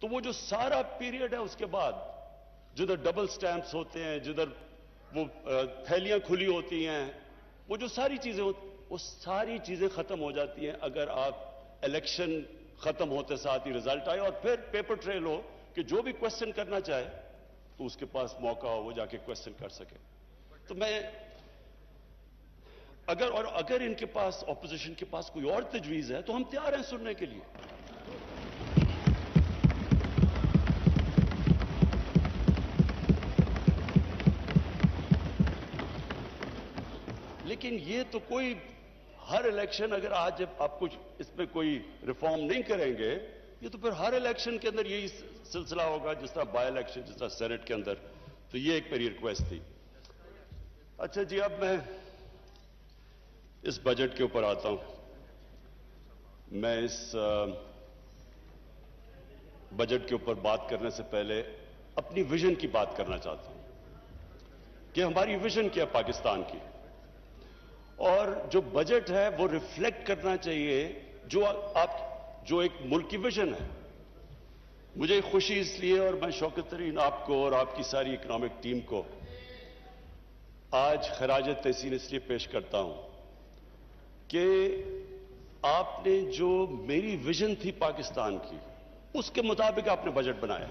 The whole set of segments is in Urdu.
تو وہ جو سارا پیریڈ ہے اس کے بعد جدھر ڈبل سٹیمپس ہوتے ہیں, جدھر وہ تھیلیاں کھلی ہوتی ہیں, وہ جو ساری چیزیں ہوتی ہیں, وہ ساری چیزیں ختم ہو جاتی ہیں اگر آپ الیکشن ختم ہوتے ساتھ ہی رزلٹ آئے اور پھر پیپر ٹریل ہو کہ جو بھی کوشچن کرنا چاہے تو اس کے پاس موقع ہو وہ جا کے کوشچن کر سکے. تو میں اگر ان کے پاس اپوزیشن کے پاس کوئی اور تجویز ہے تو ہم تیار ہیں سننے کے لیے. لیکن یہ تو کوئی ہر الیکشن اگر آج آپ کچھ اس پہ کوئی ریفارم نہیں کریں گے یہ تو پھر ہر الیکشن کے اندر یہی سلسلہ ہوگا, جس طرح بائی الیکشن, جس طرح سینٹ کے اندر. تو یہ ایک میری ریکویسٹ تھی. اچھا جی, اب میں اس بجٹ کے اوپر آتا ہوں. میں اس بجٹ کے اوپر بات کرنے سے پہلے اپنی ویژن کی بات کرنا چاہتا ہوں کہ ہماری ویژن کیا ہے پاکستان کی, اور جو بجٹ ہے وہ ریفلیکٹ کرنا چاہیے جو ایک ملک کی ویژن ہے. مجھے خوشی اس لیے, اور میں شوکت ترین آپ کو اور آپ کی ساری اکنامک ٹیم کو آج خراج تحسین اس لیے پیش کرتا ہوں کہ آپ نے جو میری ویژن تھی پاکستان کی اس کے مطابق آپ نے بجٹ بنایا.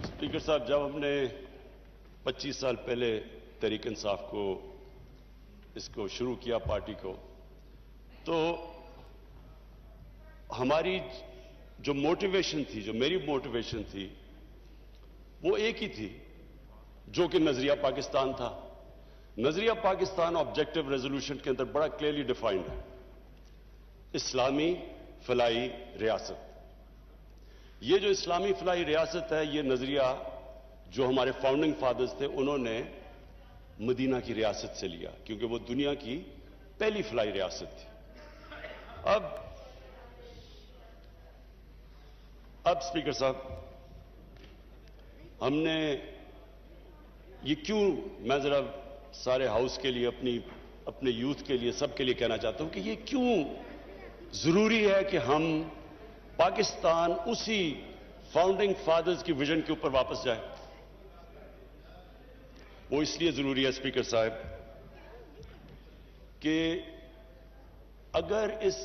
اسپیکر صاحب, جب ہم نے 25 سال پہلے تحریک انصاف کو اس کو شروع کیا پارٹی کو, تو ہماری جو موٹیویشن تھی, جو میری موٹیویشن تھی, وہ ایک ہی تھی جو کہ نظریہ پاکستان تھا. نظریہ پاکستان آبجیکٹو ریزولوشن کے اندر بڑا کلیئرلی ڈیفائنڈ ہے, اسلامی فلاحی ریاست. یہ جو اسلامی فلاحی ریاست ہے یہ نظریہ جو ہمارے فاؤنڈنگ فادرز تھے انہوں نے مدینہ کی ریاست سے لیا, کیونکہ وہ دنیا کی پہلی فلاحی ریاست تھی. اب اسپیکر صاحب, ہم نے یہ کیوں, میں ذرا سارے ہاؤس کے لیے, اپنے یوتھ کے لیے, سب کے لیے کہنا چاہتا ہوں کہ یہ کیوں ضروری ہے کہ ہم پاکستان اسی فاؤنڈنگ فادرز کی ویژن کے اوپر واپس جائے. وہ اس لیے ضروری ہے اسپیکر صاحب کہ اگر اس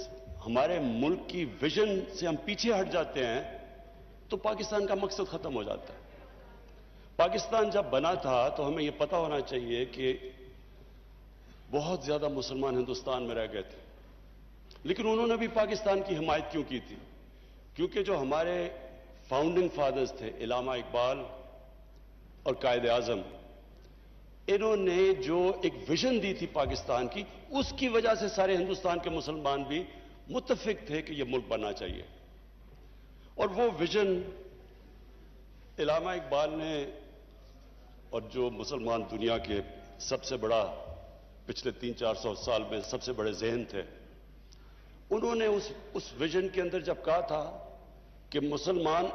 ہمارے ملک کی ویژن سے ہم پیچھے ہٹ جاتے ہیں تو پاکستان کا مقصد ختم ہو جاتا ہے. پاکستان جب بنا تھا تو ہمیں یہ پتا ہونا چاہیے کہ بہت زیادہ مسلمان ہندوستان میں رہ گئے تھے, لیکن انہوں نے بھی پاکستان کی حمایت کیوں کی تھی؟ کیونکہ جو ہمارے فاؤنڈنگ فادرز تھے, علامہ اقبال اور قائد اعظم, انہوں نے جو ایک ویژن دی تھی پاکستان کی, اس کی وجہ سے سارے ہندوستان کے مسلمان بھی متفق تھے کہ یہ ملک بننا چاہیے. اور وہ ویژن علامہ اقبال نے, اور جو مسلمان دنیا کے سب سے بڑا پچھلے 300-400 سال میں سب سے بڑے ذہن تھے, انہوں نے اس ویژن کے اندر جب کہا تھا کہ مسلمان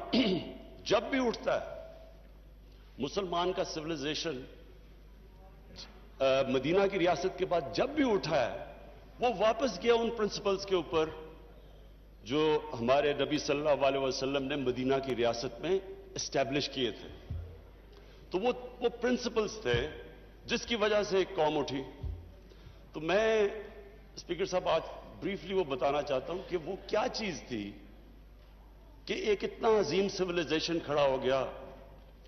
جب بھی اٹھتا ہے, مسلمان کا سویلائزیشن مدینہ کی ریاست کے بعد جب بھی اٹھا ہے, وہ واپس گیا ان پرنسپلز کے اوپر جو ہمارے نبی صلی اللہ علیہ وسلم نے مدینہ کی ریاست میں اسٹیبلش کیے تھے. تو وہ پرنسپلز تھے جس کی وجہ سے ایک قوم اٹھی. تو میں اسپیکر صاحب آج بریفلی وہ بتانا چاہتا ہوں کہ وہ کیا چیز تھی کہ ایک اتنا عظیم سویلائزیشن کھڑا ہو گیا,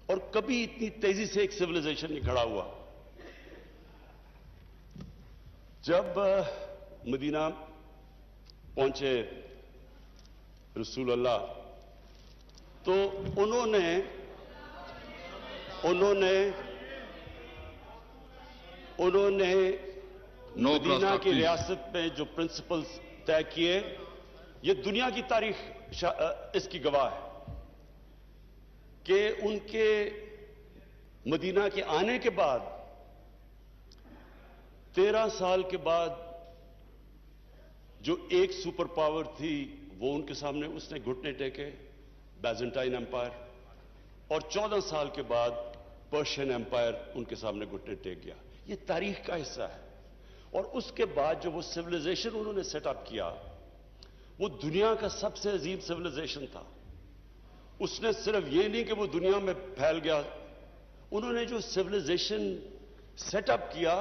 اور کبھی اتنی تیزی سے ایک سویلائزیشن نہیں کھڑا ہوا. جب مدینہ پہنچے رسول اللہ, تو انہوں نے مدینہ کی ریاست میں جو پرنسپلز طے کیے, یہ دنیا کی تاریخ اس کی گواہ ہے کہ ان کے مدینہ کے آنے کے بعد 13 سال کے بعد جو ایک سپر پاور تھی وہ ان کے سامنے اس نے گھٹنے ٹیکے, بیزنٹائن ایمپائر, اور 14 سال کے بعد پرشین ایمپائر ان کے سامنے گھٹنے ٹیک گیا. یہ تاریخ کا حصہ ہے. اور اس کے بعد جو وہ سویلائزیشن انہوں نے سیٹ اپ کیا وہ دنیا کا سب سے عظیم سویلائزیشن تھا. اس نے صرف یہ نہیں کہ وہ دنیا میں پھیل گیا, انہوں نے جو سویلائزیشن سیٹ اپ کیا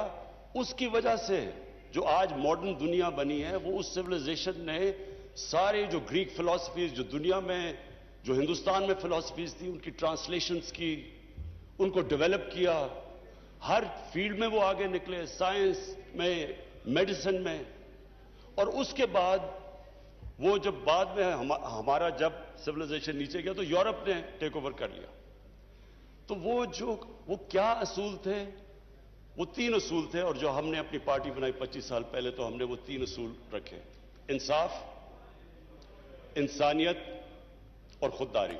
اس کی وجہ سے جو آج ماڈرن دنیا بنی ہے وہ اس سویلائزیشن نے سارے جو گریک فلسفیز جو دنیا میں جو ہندوستان میں فلسفیز تھی ان کی ٹرانسلیشنز کی, ان کو ڈیولپ کیا, ہر فیلڈ میں وہ آگے نکلے, سائنس میں, میڈیسن میں. اور اس کے بعد وہ جب بعد میں ہمارا جب سویلائزیشن نیچے گیا تو یورپ نے ٹیک اوور کر لیا. تو وہ کیا اصول تھے؟ وہ 3 اصول تھے, اور جو ہم نے اپنی پارٹی بنائی 25 سال پہلے تو ہم نے وہ 3 اصول رکھے: انصاف, انسانیت اور خودداری.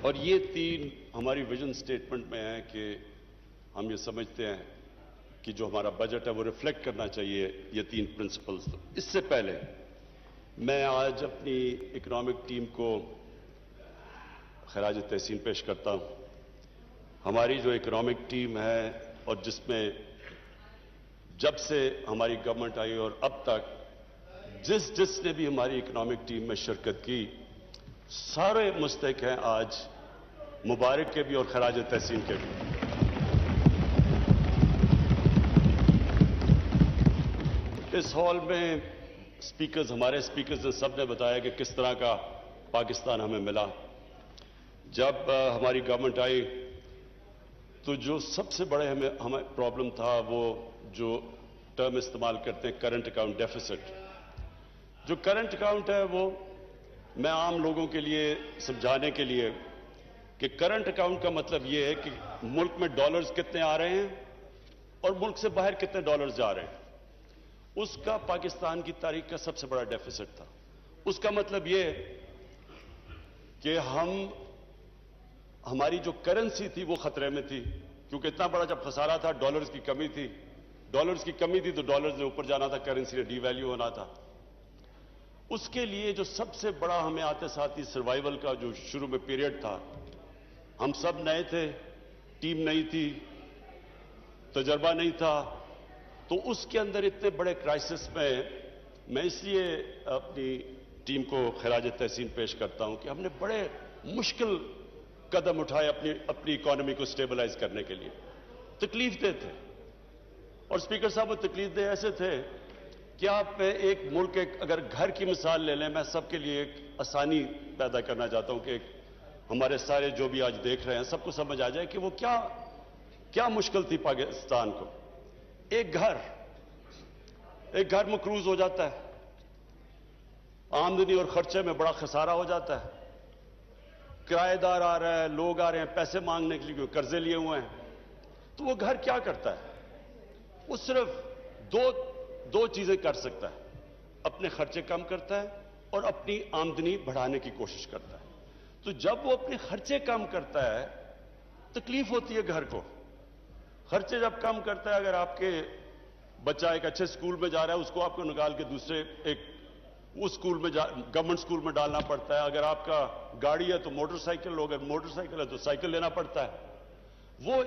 اور یہ 3 ہماری ویژن سٹیٹمنٹ میں ہیں کہ ہم یہ سمجھتے ہیں کہ جو ہمارا بجٹ ہے وہ ریفلیکٹ کرنا چاہیے یہ 3 پرنسپلز. اس سے پہلے میں آج اپنی اکنامک ٹیم کو خراج تحسین پیش کرتا ہوں. ہماری جو اکنامک ٹیم ہے اور جس میں جب سے ہماری گورنمنٹ آئی اور اب تک جس نے بھی ہماری اکنامک ٹیم میں شرکت کی سارے مستحق ہیں آج مبارک کے بھی اور خراج تحسین کے بھی. اس ہال میں ہمارے اسپیکرز نے سب نے بتایا کہ کس طرح کا پاکستان ہمیں ملا. جب ہماری گورنمنٹ آئی تو جو سب سے بڑے ہمیں پرابلم تھا وہ جو ٹرم استعمال کرتے ہیں کرنٹ اکاؤنٹ ڈیفیسٹ. جو کرنٹ اکاؤنٹ ہے وہ میں عام لوگوں کے لیے سمجھانے کے لیے کہ کرنٹ اکاؤنٹ کا مطلب یہ ہے کہ ملک میں ڈالرز کتنے آ رہے ہیں اور ملک سے باہر کتنے ڈالرز جا رہے ہیں. اس کا پاکستان کی تاریخ کا سب سے بڑا ڈیفیسٹ تھا. اس کا مطلب یہ کہ ہماری جو کرنسی تھی وہ خطرے میں تھی, کیونکہ اتنا بڑا جب خسارہ تھا, ڈالرز کی کمی تھی, تو ڈالرز نے اوپر جانا تھا, کرنسی نے ڈی ویلیو ہونا تھا. اس کے لیے جو سب سے بڑا ہمیں آتے ساتھ ہی سروائیول کا جو شروع میں پیریڈ تھا, ہم سب نئے تھے, ٹیم نئی تھی, تجربہ نہیں تھا, تو اس کے اندر اتنے بڑے کرائسس میں اس لیے اپنی ٹیم کو خراج تحسین پیش کرتا ہوں کہ ہم نے بڑے مشکل قدم اٹھائے اپنی اکانومی کو سٹیبلائز کرنے کے لیے. تکلیف دہ تھے, اور اسپیکر صاحب وہ تکلیف دہ ایسے تھے کہ آپ ایک ملک اگر گھر کی مثال لے لیں, میں سب کے لیے ایک آسانی پیدا کرنا چاہتا ہوں کہ ہمارے سارے جو بھی آج دیکھ رہے ہیں سب کو سمجھ آ جائے کہ وہ کیا مشکل تھی پاکستان کو. ایک گھر مقروض ہو جاتا ہے, آمدنی اور خرچے میں بڑا خسارہ ہو جاتا ہے, کرایہ دار آ رہا ہے, لوگ آ رہے ہیں پیسے مانگنے کے لیے, قرضے لیے ہوئے ہیں, تو وہ گھر کیا کرتا ہے؟ وہ صرف دو چیزیں کر سکتا ہے, اپنے خرچے کم کرتا ہے اور اپنی آمدنی بڑھانے کی کوشش کرتا ہے. تو جب وہ اپنے خرچے کم کرتا ہے تکلیف ہوتی ہے گھر کو. خرچے جب کم کرتا ہے, اگر آپ کے بچہ ایک اچھے سکول میں جا رہا ہے اس کو آپ کو نکال کے دوسرے اس سکول میں گورنمنٹ سکول میں ڈالنا پڑتا ہے. اگر آپ کا گاڑی ہے تو موٹر سائیکل ہو, اگر موٹر سائیکل ہے تو سائیکل لینا پڑتا ہے. وہ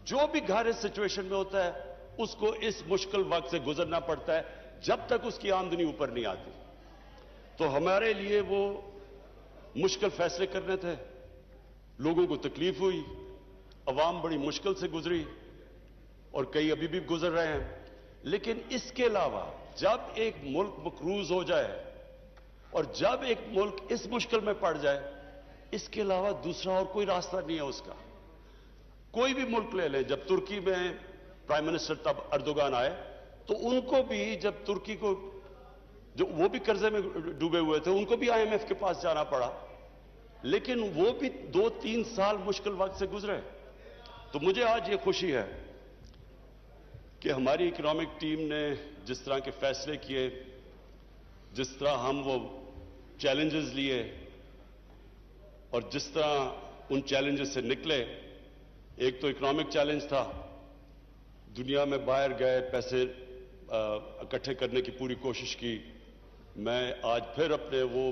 جو بھی گھر اس سچویشن میں ہوتا ہے اس کو اس مشکل وقت سے گزرنا پڑتا ہے جب تک اس کی آمدنی اوپر نہیں آتی. تو ہمارے لیے وہ مشکل فیصلے کرنے تھے, لوگوں کو تکلیف ہوئی, عوام بڑی مشکل سے گزری اور کئی ابھی بھی گزر رہے ہیں. لیکن اس کے علاوہ جب ایک ملک مقروض ہو جائے اور جب ایک ملک اس مشکل میں پڑ جائے, اس کے علاوہ دوسرا اور کوئی راستہ نہیں ہے اس کا. کوئی بھی ملک لے لیں, جب ترکی میں پرائم منسٹر تب اردوغان آئے تو ان کو بھی جب ترکی کو جو وہ بھی قرضے میں ڈوبے ہوئے تھے ان کو بھی IMF کے پاس جانا پڑا, لیکن وہ بھی 2-3 سال مشکل وقت سے گزرے. تو مجھے آج یہ خوشی ہے کہ ہماری اکنامک ٹیم نے جس طرح کے فیصلے کیے, جس طرح ہم وہ چیلنجز لیے اور جس طرح ان چیلنجز سے نکلے. ایک تو اکنامک چیلنج تھا, دنیا میں باہر گئے, پیسے اکٹھے کرنے کی پوری کوشش کی. میں آج پھر اپنے وہ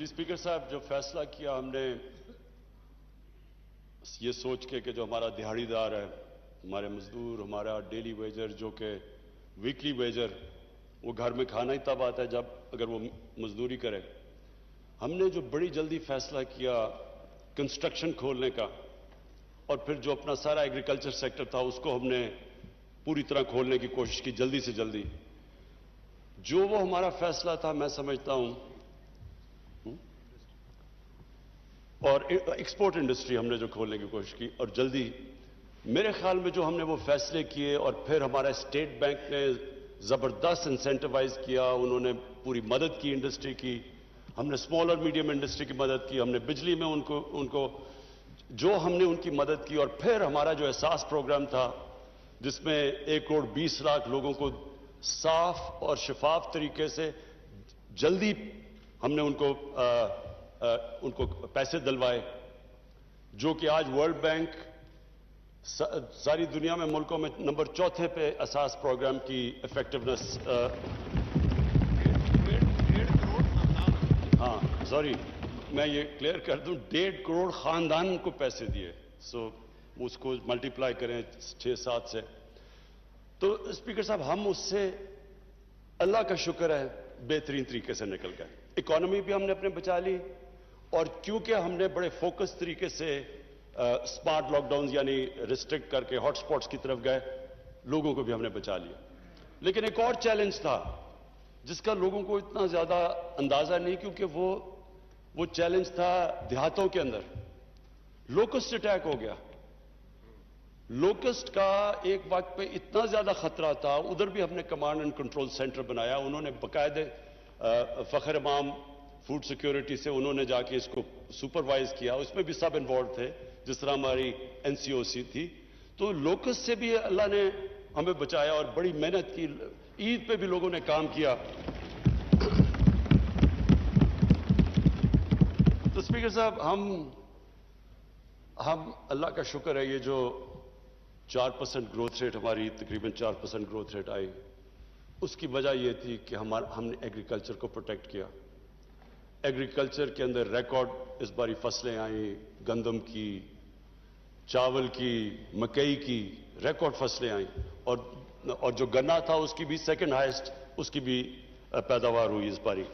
جی اسپیکر صاحب، جو فیصلہ کیا ہم نے یہ سوچ کے کہ جو ہمارا دہاڑی دار ہے، ہمارے مزدور، ہمارا ڈیلی ویجر جو کہ ویکلی ویجر، وہ گھر میں کھانا ہی تب آتا ہے جب اگر وہ مزدوری کرے. ہم نے جو بڑی جلدی فیصلہ کیا کنسٹرکشن کھولنے کا، اور پھر جو اپنا سارا ایگریکلچر سیکٹر تھا اس کو ہم نے پوری طرح کھولنے کی کوشش کی جلدی سے جلدی. جو وہ ہمارا فیصلہ تھا میں سمجھتا ہوں، اور ایکسپورٹ انڈسٹری ہم نے جو کھولنے کی کوشش کی اور جلدی، میرے خیال میں جو ہم نے وہ فیصلے کیے، اور پھر ہمارا اسٹیٹ بینک نے زبردست انسینٹیوائز کیا، انہوں نے پوری مدد کی انڈسٹری کی. ہم نے اسمال اور میڈیم انڈسٹری کی مدد کی، ہم نے بجلی میں ان کو جو ہم نے ان کی مدد کی. اور پھر ہمارا جو احساس پروگرام تھا جس میں 1,20,00,000 لوگوں کو صاف اور شفاف طریقے سے جلدی ہم نے ان کو پیسے دلوائے، جو کہ آج ورلڈ بینک ساری دنیا میں ملکوں میں نمبر 4 پہ احساس پروگرام کی افیکٹونیس. ہاں سوری، میں یہ کلیئر کر دوں، 1.5 کروڑ خاندان کو پیسے دیے. سو اس کو ملٹیپلائی کریں 6-7 سے. تو اسپیکر صاحب، ہم اس سے اللہ کا شکر ہے بہترین طریقے سے نکل گئے. اکانومی بھی ہم نے اپنے بچا لی، اور کیونکہ ہم نے بڑے فوکس طریقے سے اسمارٹ لاک ڈاؤن یعنی ریسٹرکٹ کر کے ہاٹ سپاٹس کی طرف گئے، لوگوں کو بھی ہم نے بچا لیا. لیکن ایک اور چیلنج تھا جس کا لوگوں کو اتنا زیادہ اندازہ نہیں، کیونکہ وہ چیلنج تھا دیہاتوں کے اندر. لوکسٹ اٹیک ہو گیا. لوکسٹ کا ایک وقت پہ اتنا زیادہ خطرہ تھا، ادھر بھی ہم نے کمانڈ اینڈ کنٹرول سینٹر بنایا. انہوں نے باقاعدہ فخر امام فوڈ سیکیورٹی سے انہوں نے جا کے اس کو سپروائز کیا، اس میں بھی سب انوالو تھے، جس طرح ہماری NCOC تھی. تو لوکسٹ سے بھی اللہ نے ہمیں بچایا اور بڑی محنت کی. عید پہ بھی لوگوں نے کام کیا. تو اسپیکر صاحب، ہم اللہ کا شکر ہے، یہ جو 4% گروتھ ریٹ ہماری تقریباً 4% گروتھ ریٹ آئی، اس کی وجہ یہ تھی کہ ہم نے ایگریکلچر کو پروٹیکٹ کیا. ایگریکلچر کے اندر ریکارڈ اس باری فصلیں آئیں، گندم کی، چاول کی، مکئی کی ریکارڈ فصلیں آئیں، اور جو گنا تھا اس کی بھی سیکنڈ ہائیسٹ اس کی بھی پیداوار ہوئی اس باری.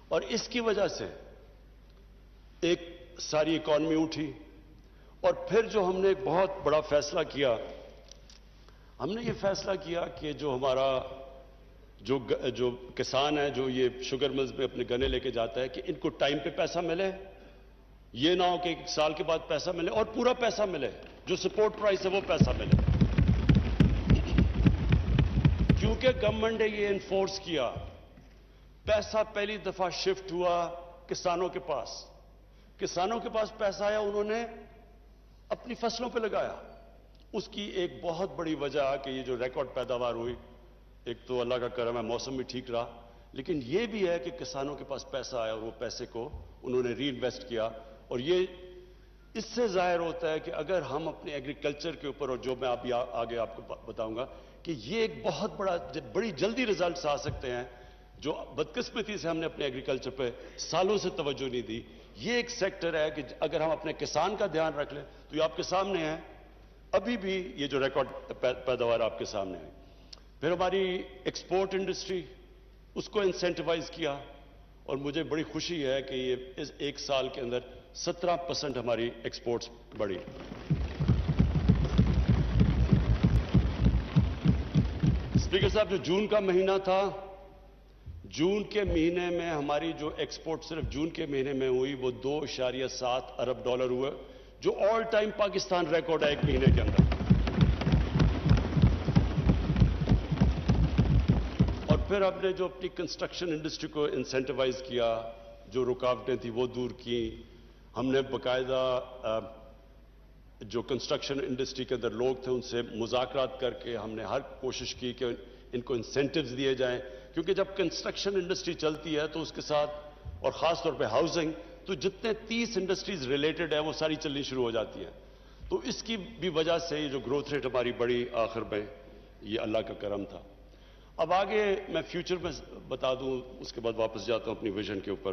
اور اس کی وجہ سے ایک ساری اکانومی اٹھی. اور پھر جو ہم نے ایک بہت بڑا فیصلہ کیا، ہم نے یہ فیصلہ کیا کہ جو ہمارا جو کسان ہے، جو یہ شوگر ملز میں اپنے گنے لے کے جاتا ہے، کہ ان کو ٹائم پہ پیسہ ملے. یہ نہ ہو کہ 1 سال کے بعد پیسہ ملے، اور پورا پیسہ ملے، جو سپورٹ پرائس ہے وہ پیسہ ملے. کیونکہ گورنمنٹ نے یہ انفورس کیا، پیسہ پہلی دفعہ شفٹ ہوا کسانوں کے پاس. کسانوں کے پاس پیسہ آیا، انہوں نے اپنی فصلوں پہ لگایا. اس کی ایک بہت بڑی وجہ کہ یہ جو ریکارڈ پیداوار ہوئی، ایک تو اللہ کا کرم ہے موسم بھی ٹھیک رہا، لیکن یہ بھی ہے کہ کسانوں کے پاس پیسہ آیا اور وہ پیسے کو انہوں نے ری انویسٹ کیا. اور یہ اس سے ظاہر ہوتا ہے کہ اگر ہم اپنے ایگریکلچر کے اوپر، اور جو میں آگے آپ کو بتاؤں گا، کہ یہ ایک بہت بڑی جلدی ریزلٹس آ سکتے ہیں. جو بدقسمتی سے ہم نے اپنے ایگریکلچر پہ سالوں سے توجہ نہیں دی. یہ ایک سیکٹر ہے کہ اگر ہم اپنے کسان کا دھیان رکھ لیں تو یہ آپ کے سامنے ہے. ابھی بھی یہ جو ریکارڈ پیداوار آپ کے سامنے ہے. پھر ہماری ایکسپورٹ انڈسٹری، اس کو انسینٹیوائز کیا، اور مجھے بڑی خوشی ہے کہ یہ اس 1 سال کے اندر 17% ہماری ایکسپورٹس بڑھی. اسپیکر صاحب، جو جون کا مہینہ تھا، جون کے مہینے میں ہماری جو ایکسپورٹ صرف جون کے مہینے میں ہوئی وہ $2.7 ارب ہوئے، جو آل ٹائم پاکستان ریکارڈ ہے ایک مہینے کے اندر. اور پھر ہم نے جو اپنی کنسٹرکشن انڈسٹری کو انسینٹیوائز کیا، جو رکاوٹیں تھیں وہ دور کی. ہم نے باقاعدہ جو کنسٹرکشن انڈسٹری کے اندر لوگ تھے ان سے مذاکرات کر کے ہم نے ہر کوشش کی کہ ان کو انسینٹیوز دیے جائیں. کیونکہ جب کنسٹرکشن انڈسٹری چلتی ہے تو اس کے ساتھ، اور خاص طور پہ ہاؤسنگ، تو جتنے 30 انڈسٹریز ریلیٹڈ ہیں وہ ساری چلنی شروع ہو جاتی ہیں. تو اس کی بھی وجہ سے یہ جو گروتھ ریٹ ہماری بڑی آخر میں، یہ اللہ کا کرم تھا. اب آگے میں فیوچر میں بتا دوں، اس کے بعد واپس جاتا ہوں اپنی ویژن کے اوپر.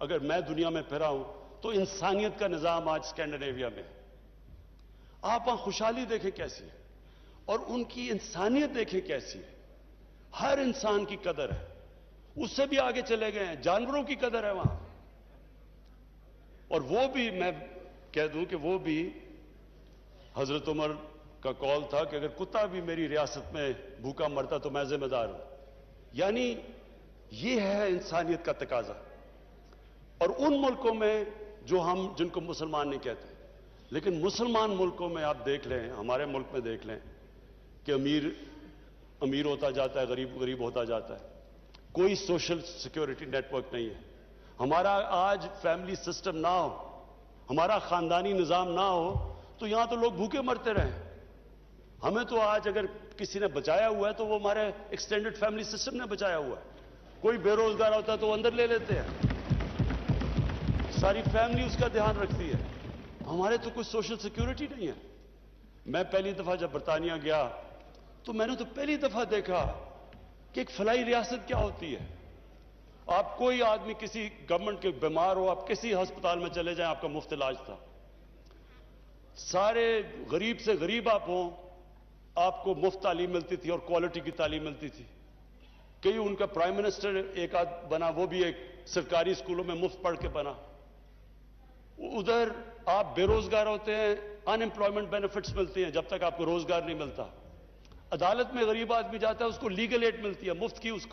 اگر میں دنیا میں پھرا ہوں تو انسانیت کا نظام آج اسکینڈینیویا میں ہے. آپ وہاں خوشحالی دیکھیں کیسی ہے اور ان کی انسانیت دیکھیں کیسی ہے. ہر انسان کی قدر ہے. اس سے بھی آگے چلے گئے ہیں, جانوروں کی قدر ہے وہاں. اور وہ بھی میں کہہ دوں کہ وہ بھی حضرت عمر کا قول تھا کہ اگر کتا بھی میری ریاست میں بھوکا مرتا تو میں ذمہ دار ہوں. یعنی یہ ہے انسانیت کا تقاضا. اور ان ملکوں میں جو ہم جن کو مسلمان نہیں کہتے, لیکن مسلمان ملکوں میں آپ دیکھ لیں, ہمارے ملک میں دیکھ لیں کہ امیر امیر ہوتا جاتا ہے, غریب غریب ہوتا جاتا ہے. کوئی سوشل سیکیورٹی نیٹ ورک نہیں ہے. ہمارا آج فیملی سسٹم نہ ہو, ہمارا خاندانی نظام نہ ہو تو یہاں تو لوگ بھوکے مرتے رہیں. ہمیں تو آج اگر کسی نے بچایا ہوا ہے تو وہ ہمارے ایکسٹینڈڈ فیملی سسٹم نے بچایا ہوا ہے. کوئی بے روزگار ہوتا ہے تو وہ اندر لے لیتے ہیں, ساری فیملی اس کا دھیان رکھتی ہے. ہمارے تو کوئی سوشل سیکیورٹی نہیں ہے. میں پہلی دفعہ جب برطانیہ گیا تو میں نے تو پہلی دفعہ دیکھا کہ ایک فلاحی ریاست کیا ہوتی ہے. آپ کوئی آدمی کسی گورنمنٹ کے بیمار ہو, آپ کسی ہسپتال میں چلے جائیں, آپ کا مفت علاج تھا. سارے غریب سے غریب آپ ہوں, آپ کو مفت تعلیم ملتی تھی اور کوالٹی کی تعلیم ملتی تھی. کئی ان کا پرائم منسٹر ایک آدھ بنا, وہ بھی ایک سرکاری اسکولوں میں مفت پڑھ کے بنا. ادھر آپ بے روزگار ہوتے ہیں, ان امپلائمنٹ بینیفٹس ملتی ہیں جب تک آپ کو روزگار نہیں ملتا. عدالت میں غریب آدمی جاتا ہے, اس کو لیگل ایڈ ملتی ہے مفت کی, اس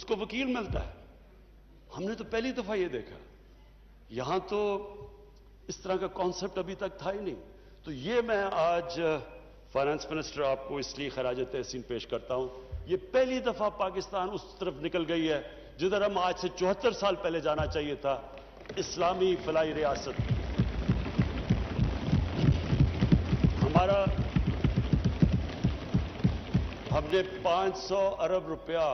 کو وکیل ملتا ہے. ہم نے تو پہلی دفعہ یہ دیکھا. یہاں تو اس طرح کا کانسیپٹ ابھی تک تھا ہی نہیں. تو یہ میں آج فائنانس منسٹر آپ کو اس لیے خراج تحسین پیش کرتا ہوں. یہ پہلی دفعہ پاکستان اس طرف نکل گئی ہے جدھر ہم آج سے 74 سال پہلے جانا چاہیے تھا, اسلامی فلاحی ریاست. ہم نے 500 ارب روپیہ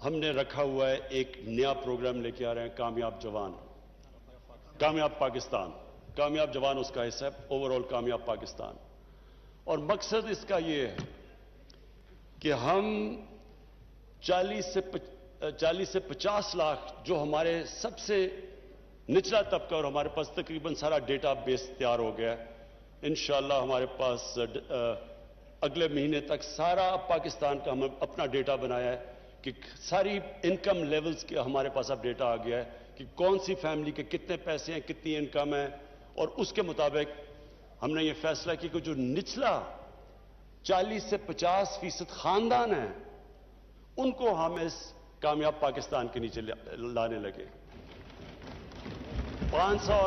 ہم نے رکھا ہوا ہے, ایک نیا پروگرام لے کے آ رہے ہیں, کامیاب جوان, کامیاب پاکستان. کامیاب جوان اس کا حصہ ہے, اوور آل کامیاب پاکستان. اور مقصد اس کا یہ ہے کہ ہم 40 سے 50 لاکھ جو ہمارے سب سے نچلا طبقہ, اور ہمارے پاس تقریباً سارا ڈیٹا بیس تیار ہو گیا ہے. انشاءاللہ ہمارے پاس اگلے مہینے تک سارا پاکستان کا ہم اپنا ڈیٹا بنایا ہے کہ ساری انکم لیولز کے ہمارے پاس اب ڈیٹا آ گیا ہے کہ کون سی فیملی کے کتنے پیسے ہیں, کتنی انکم ہے. اور اس کے مطابق ہم نے یہ فیصلہ کیا کہ جو نچلا 40 سے 50% خاندان ہے ان کو ہم اس کامیاب پاکستان کے نیچے لانے لگے. 500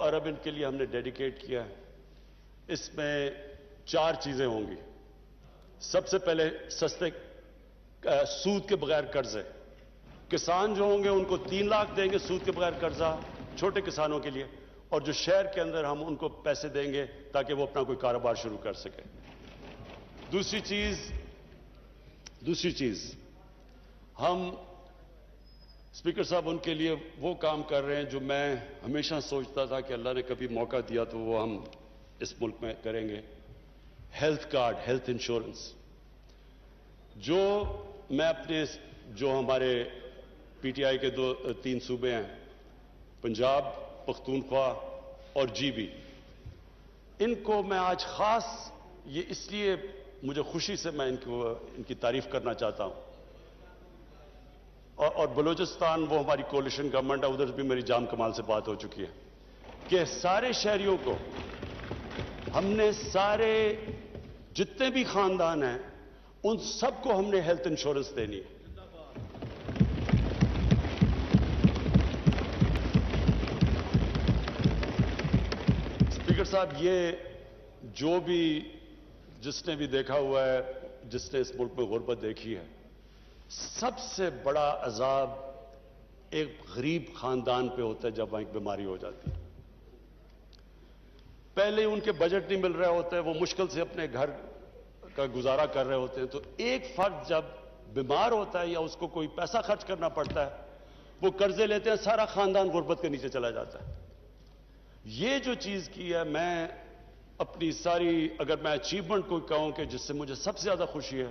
ارب ان کے لیے ہم نے ڈیڈیکیٹ کیا ہے. اس میں 4 چیزیں ہوں گی. سب سے پہلے سستے سود کے بغیر قرضے. کسان جو ہوں گے ان کو 3 لاکھ دیں گے سود کے بغیر قرضہ, چھوٹے کسانوں کے لیے. اور جو شہر کے اندر ہم ان کو پیسے دیں گے تاکہ وہ اپنا کوئی کاروبار شروع کر سکے. دوسری چیز ہم اسپیکر صاحب ان کے لیے وہ کام کر رہے ہیں جو میں ہمیشہ سوچتا تھا کہ اللہ نے کبھی موقع دیا تو وہ ہم اس ملک میں کریں گے. Health card, health insurance. جو میں اپنے جو ہمارے پی ٹی آئی کے 3 صوبے ہیں, پنجاب, پختونخوا اور جی بی, ان کو میں آج خاص یہ اس لیے مجھے خوشی سے میں ان کی تعریف کرنا چاہتا ہوں. اور بلوچستان وہ ہماری کولیشن گورنمنٹ ہے, ادھر بھی میری جام کمال سے بات ہو چکی ہے کہ سارے شہریوں کو ہم نے, سارے جتنے بھی خاندان ہیں ان سب کو ہم نے ہیلتھ انشورنس دینی ہے. اسپیکر صاحب, یہ جو بھی جس نے بھی دیکھا ہوا ہے, جس نے اس ملک میں غربت دیکھی ہے, سب سے بڑا عذاب ایک غریب خاندان پہ ہوتا ہے جب وہاں ایک بیماری ہو جاتی ہے. پہلے ان کے بجٹ نہیں مل رہا ہوتا ہے, وہ مشکل سے اپنے گھر کا گزارا کر رہے ہوتے ہیں, تو ایک فرد جب بیمار ہوتا ہے یا اس کو کوئی پیسہ خرچ کرنا پڑتا ہے, وہ قرضے لیتے ہیں, سارا خاندان غربت کے نیچے چلا جاتا ہے. یہ جو چیز کی ہے, میں اپنی ساری, اگر میں اچیومنٹ کو کہوں کہ جس سے مجھے سب سے زیادہ خوشی ہے,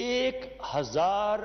1000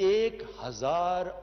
1000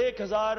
1000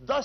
10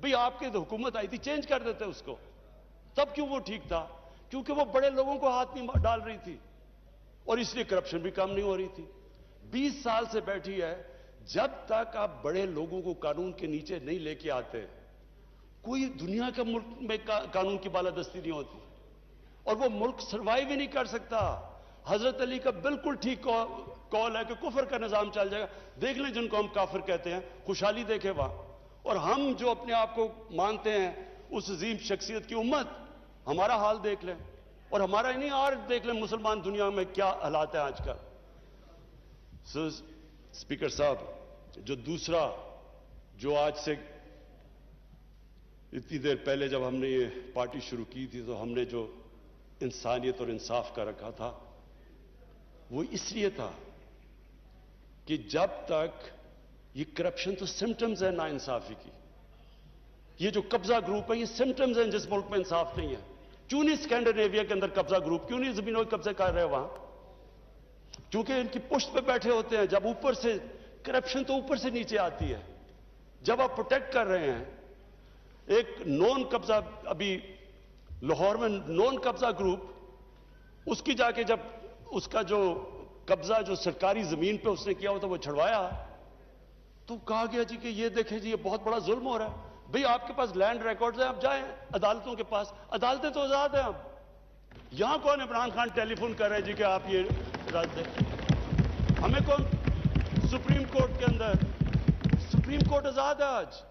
بھئی آپ کی حکومت آئی تھی چینج کر دیتے اس کو. تب کیوں وہ ٹھیک تھا؟ کیونکہ وہ بڑے لوگوں کو ہاتھ نہیں ڈال رہی تھی اور اس لیے کرپشن بھی کم نہیں ہو رہی تھی. 20 سال سے بیٹھی ہے. جب تک آپ بڑے لوگوں کو قانون کے نیچے نہیں لے کے آتے کوئی دنیا کے ملک میں قانون کی بالادستی نہیں ہوتی اور وہ ملک سروائیو ہی نہیں کر سکتا. حضرت علی کا بالکل ٹھیک کال ہے کہ کفر کا نظام چل جائے گا. دیکھ لیں جن کو ہم کافر کہتے ہیں, خوشحالی دیکھے وہاں. اور ہم جو اپنے آپ کو مانتے ہیں اس عظیم شخصیت کی امت, ہمارا حال دیکھ لیں. اور ہمارا ہی نہیں, اور دیکھ لیں مسلمان دنیا میں کیا حالات ہیں آج کل. اسپیکر صاحب, جو دوسرا جو آج سے اتنی دیر پہلے جب ہم نے یہ پارٹی شروع کی تھی تو ہم نے جو انسانیت اور انصاف کا رکھا تھا وہ اس لیے تھا کہ جب تک یہ کرپشن تو سمٹمز ہے نا انصافی کی. یہ جو قبضہ گروپ ہے یہ سمٹمز ہیں جس ملک میں انصاف نہیں ہے. کیوں نہیں اسکینڈینیویا کے اندر قبضہ گروپ, کیوں نہیں زمینوں کے قبضے کر رہے وہاں؟ کیونکہ ان کی پشت پہ بیٹھے ہوتے ہیں. جب اوپر سے کرپشن تو اوپر سے نیچے آتی ہے. جب آپ پروٹیکٹ کر رہے ہیں ایک نون قبضہ, ابھی لاہور میں نون قبضہ گروپ, اس کی جا کے جب اس کا جو قبضہ جو سرکاری زمین پہ اس نے کیا ہوا تھا وہ چھڑوایا تو کہا گیا جی کہ یہ دیکھیں جی یہ بہت بڑا ظلم ہو رہا ہے. بھئی آپ کے پاس لینڈ ریکارڈز ہیں, آپ جائیں عدالتوں کے پاس, عدالتیں تو آزاد ہیں. اب یہاں کون عمران خان ٹیلی فون کر رہے جی کہ آپ یہ رد دیں؟ ہمیں کون سپریم کورٹ کے اندر, سپریم کورٹ آزاد ہے آج.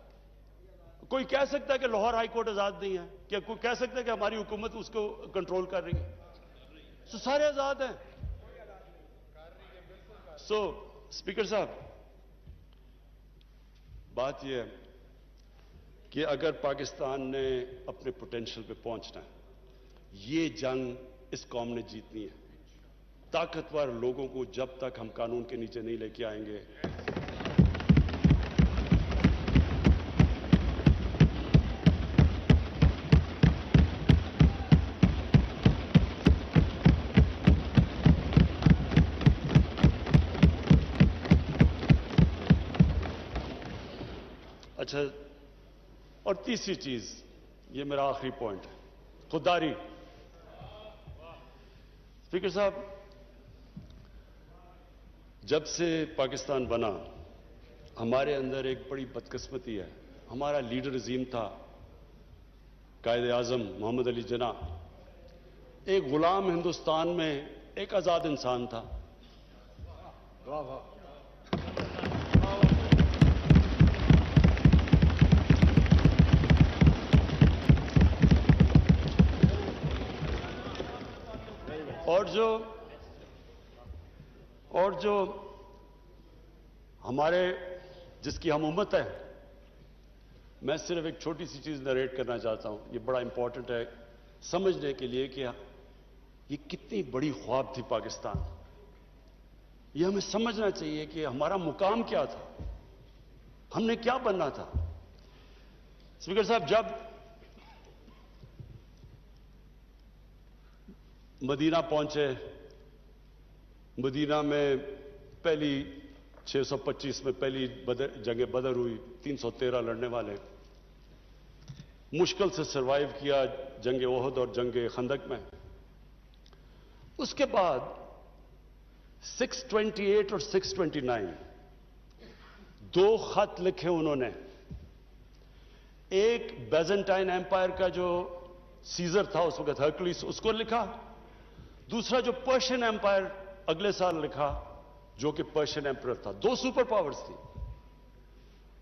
کوئی کہہ سکتا ہے کہ لاہور ہائی کورٹ آزاد نہیں ہے؟ کیا کوئی کہہ سکتا ہے کہ ہماری حکومت اس کو کنٹرول کر رہی ہے؟ سو سارے آزاد ہیں. سو اسپیکر صاحب, بات یہ ہے کہ اگر پاکستان نے اپنے پوٹینشل پہ پہنچنا ہے, یہ جنگ اس قوم نے جیتنی ہے. طاقتور لوگوں کو جب تک ہم قانون کے نیچے نہیں لے کے آئیں گے, اچھا. اور تیسری چیز, یہ میرا آخری پوائنٹ ہے, خودداری. اسپیکر صاحب, جب سے پاکستان بنا ہمارے اندر ایک بڑی بدقسمتی ہے. ہمارا لیڈر عظیم تھا قائد اعظم محمد علی جناح, ایک غلام ہندوستان میں ایک آزاد انسان تھا. اور جو ہمارے جس کی ہم امت ہے, میں صرف ایک چھوٹی سی چیز نریٹ کرنا چاہتا ہوں. یہ بڑا امپورٹنٹ ہے سمجھنے کے لیے کہ یہ کتنی بڑی خواب تھی پاکستان. یہ ہمیں سمجھنا چاہیے کہ ہمارا مقام کیا تھا, ہم نے کیا بننا تھا. اسپیکر صاحب, جب مدینہ پہنچے, مدینہ میں پہلی 625 میں پہلی جنگ بدر ہوئی, 313 لڑنے والے, مشکل سے سروائیو کیا جنگ احد اور جنگ خندق میں. اس کے بعد 628 اور 629 دو خط لکھے انہوں نے. ایک بیزنٹائن ایمپائر کا جو سیزر تھا اس وقت ہرکلیس, اس کو لکھا. دوسرا جو پرشین ایمپائر اگلے سال لکھا جو کہ پرشین ایمپرر تھا. دو سپر پاورز تھی.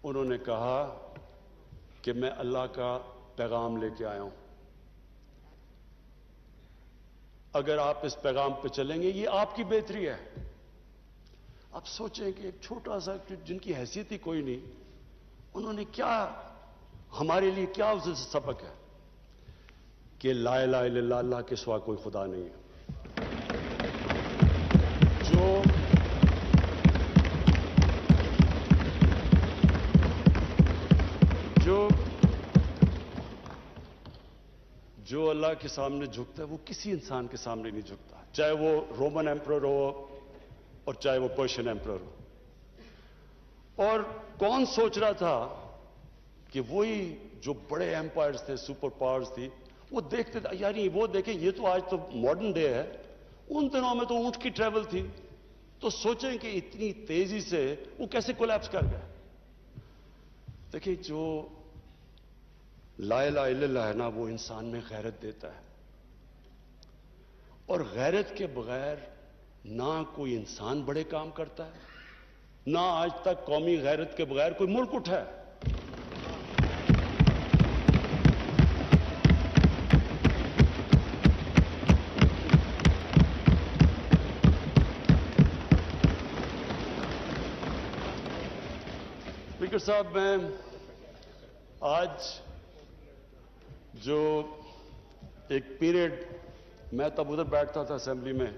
انہوں نے کہا کہ میں اللہ کا پیغام لے کے آیا ہوں, اگر آپ اس پیغام پہ چلیں گے یہ آپ کی بہتری ہے. آپ سوچیں کہ ایک چھوٹا سا جن کی حیثیت ہی کوئی نہیں, انہوں نے کیا ہمارے لیے کیا اس سے سبق ہے کہ لا الہ الا اللہ, اللہ کے سوا کوئی خدا نہیں ہے. جو اللہ کے سامنے جھکتا ہے وہ کسی انسان کے سامنے نہیں جھکتا, چاہے وہ رومن ایمپرر ہو اور چاہے وہ پرشین ایمپرر ہو. اور کون سوچ رہا تھا کہ وہی جو بڑے ایمپائرز تھے, سپر پاورز تھی, وہ دیکھتے تھے یعنی وہ دیکھیں یہ تو آج تو ماڈرن ڈے ہے, ان دنوں میں تو اونٹ کی ٹریول تھی. تو سوچیں کہ اتنی تیزی سے وہ کیسے کولیپس کر گئے. دیکھیں جو لا الہ الا اللہ ہے نا, وہ انسان میں غیرت دیتا ہے, اور غیرت کے بغیر نہ کوئی انسان بڑے کام کرتا ہے, نہ آج تک قومی غیرت کے بغیر کوئی ملک اٹھا ہے. اسپیکر صاحب, میں آج جو ایک پیریڈ, میں تب ادھر بیٹھتا تھا اسمبلی میں,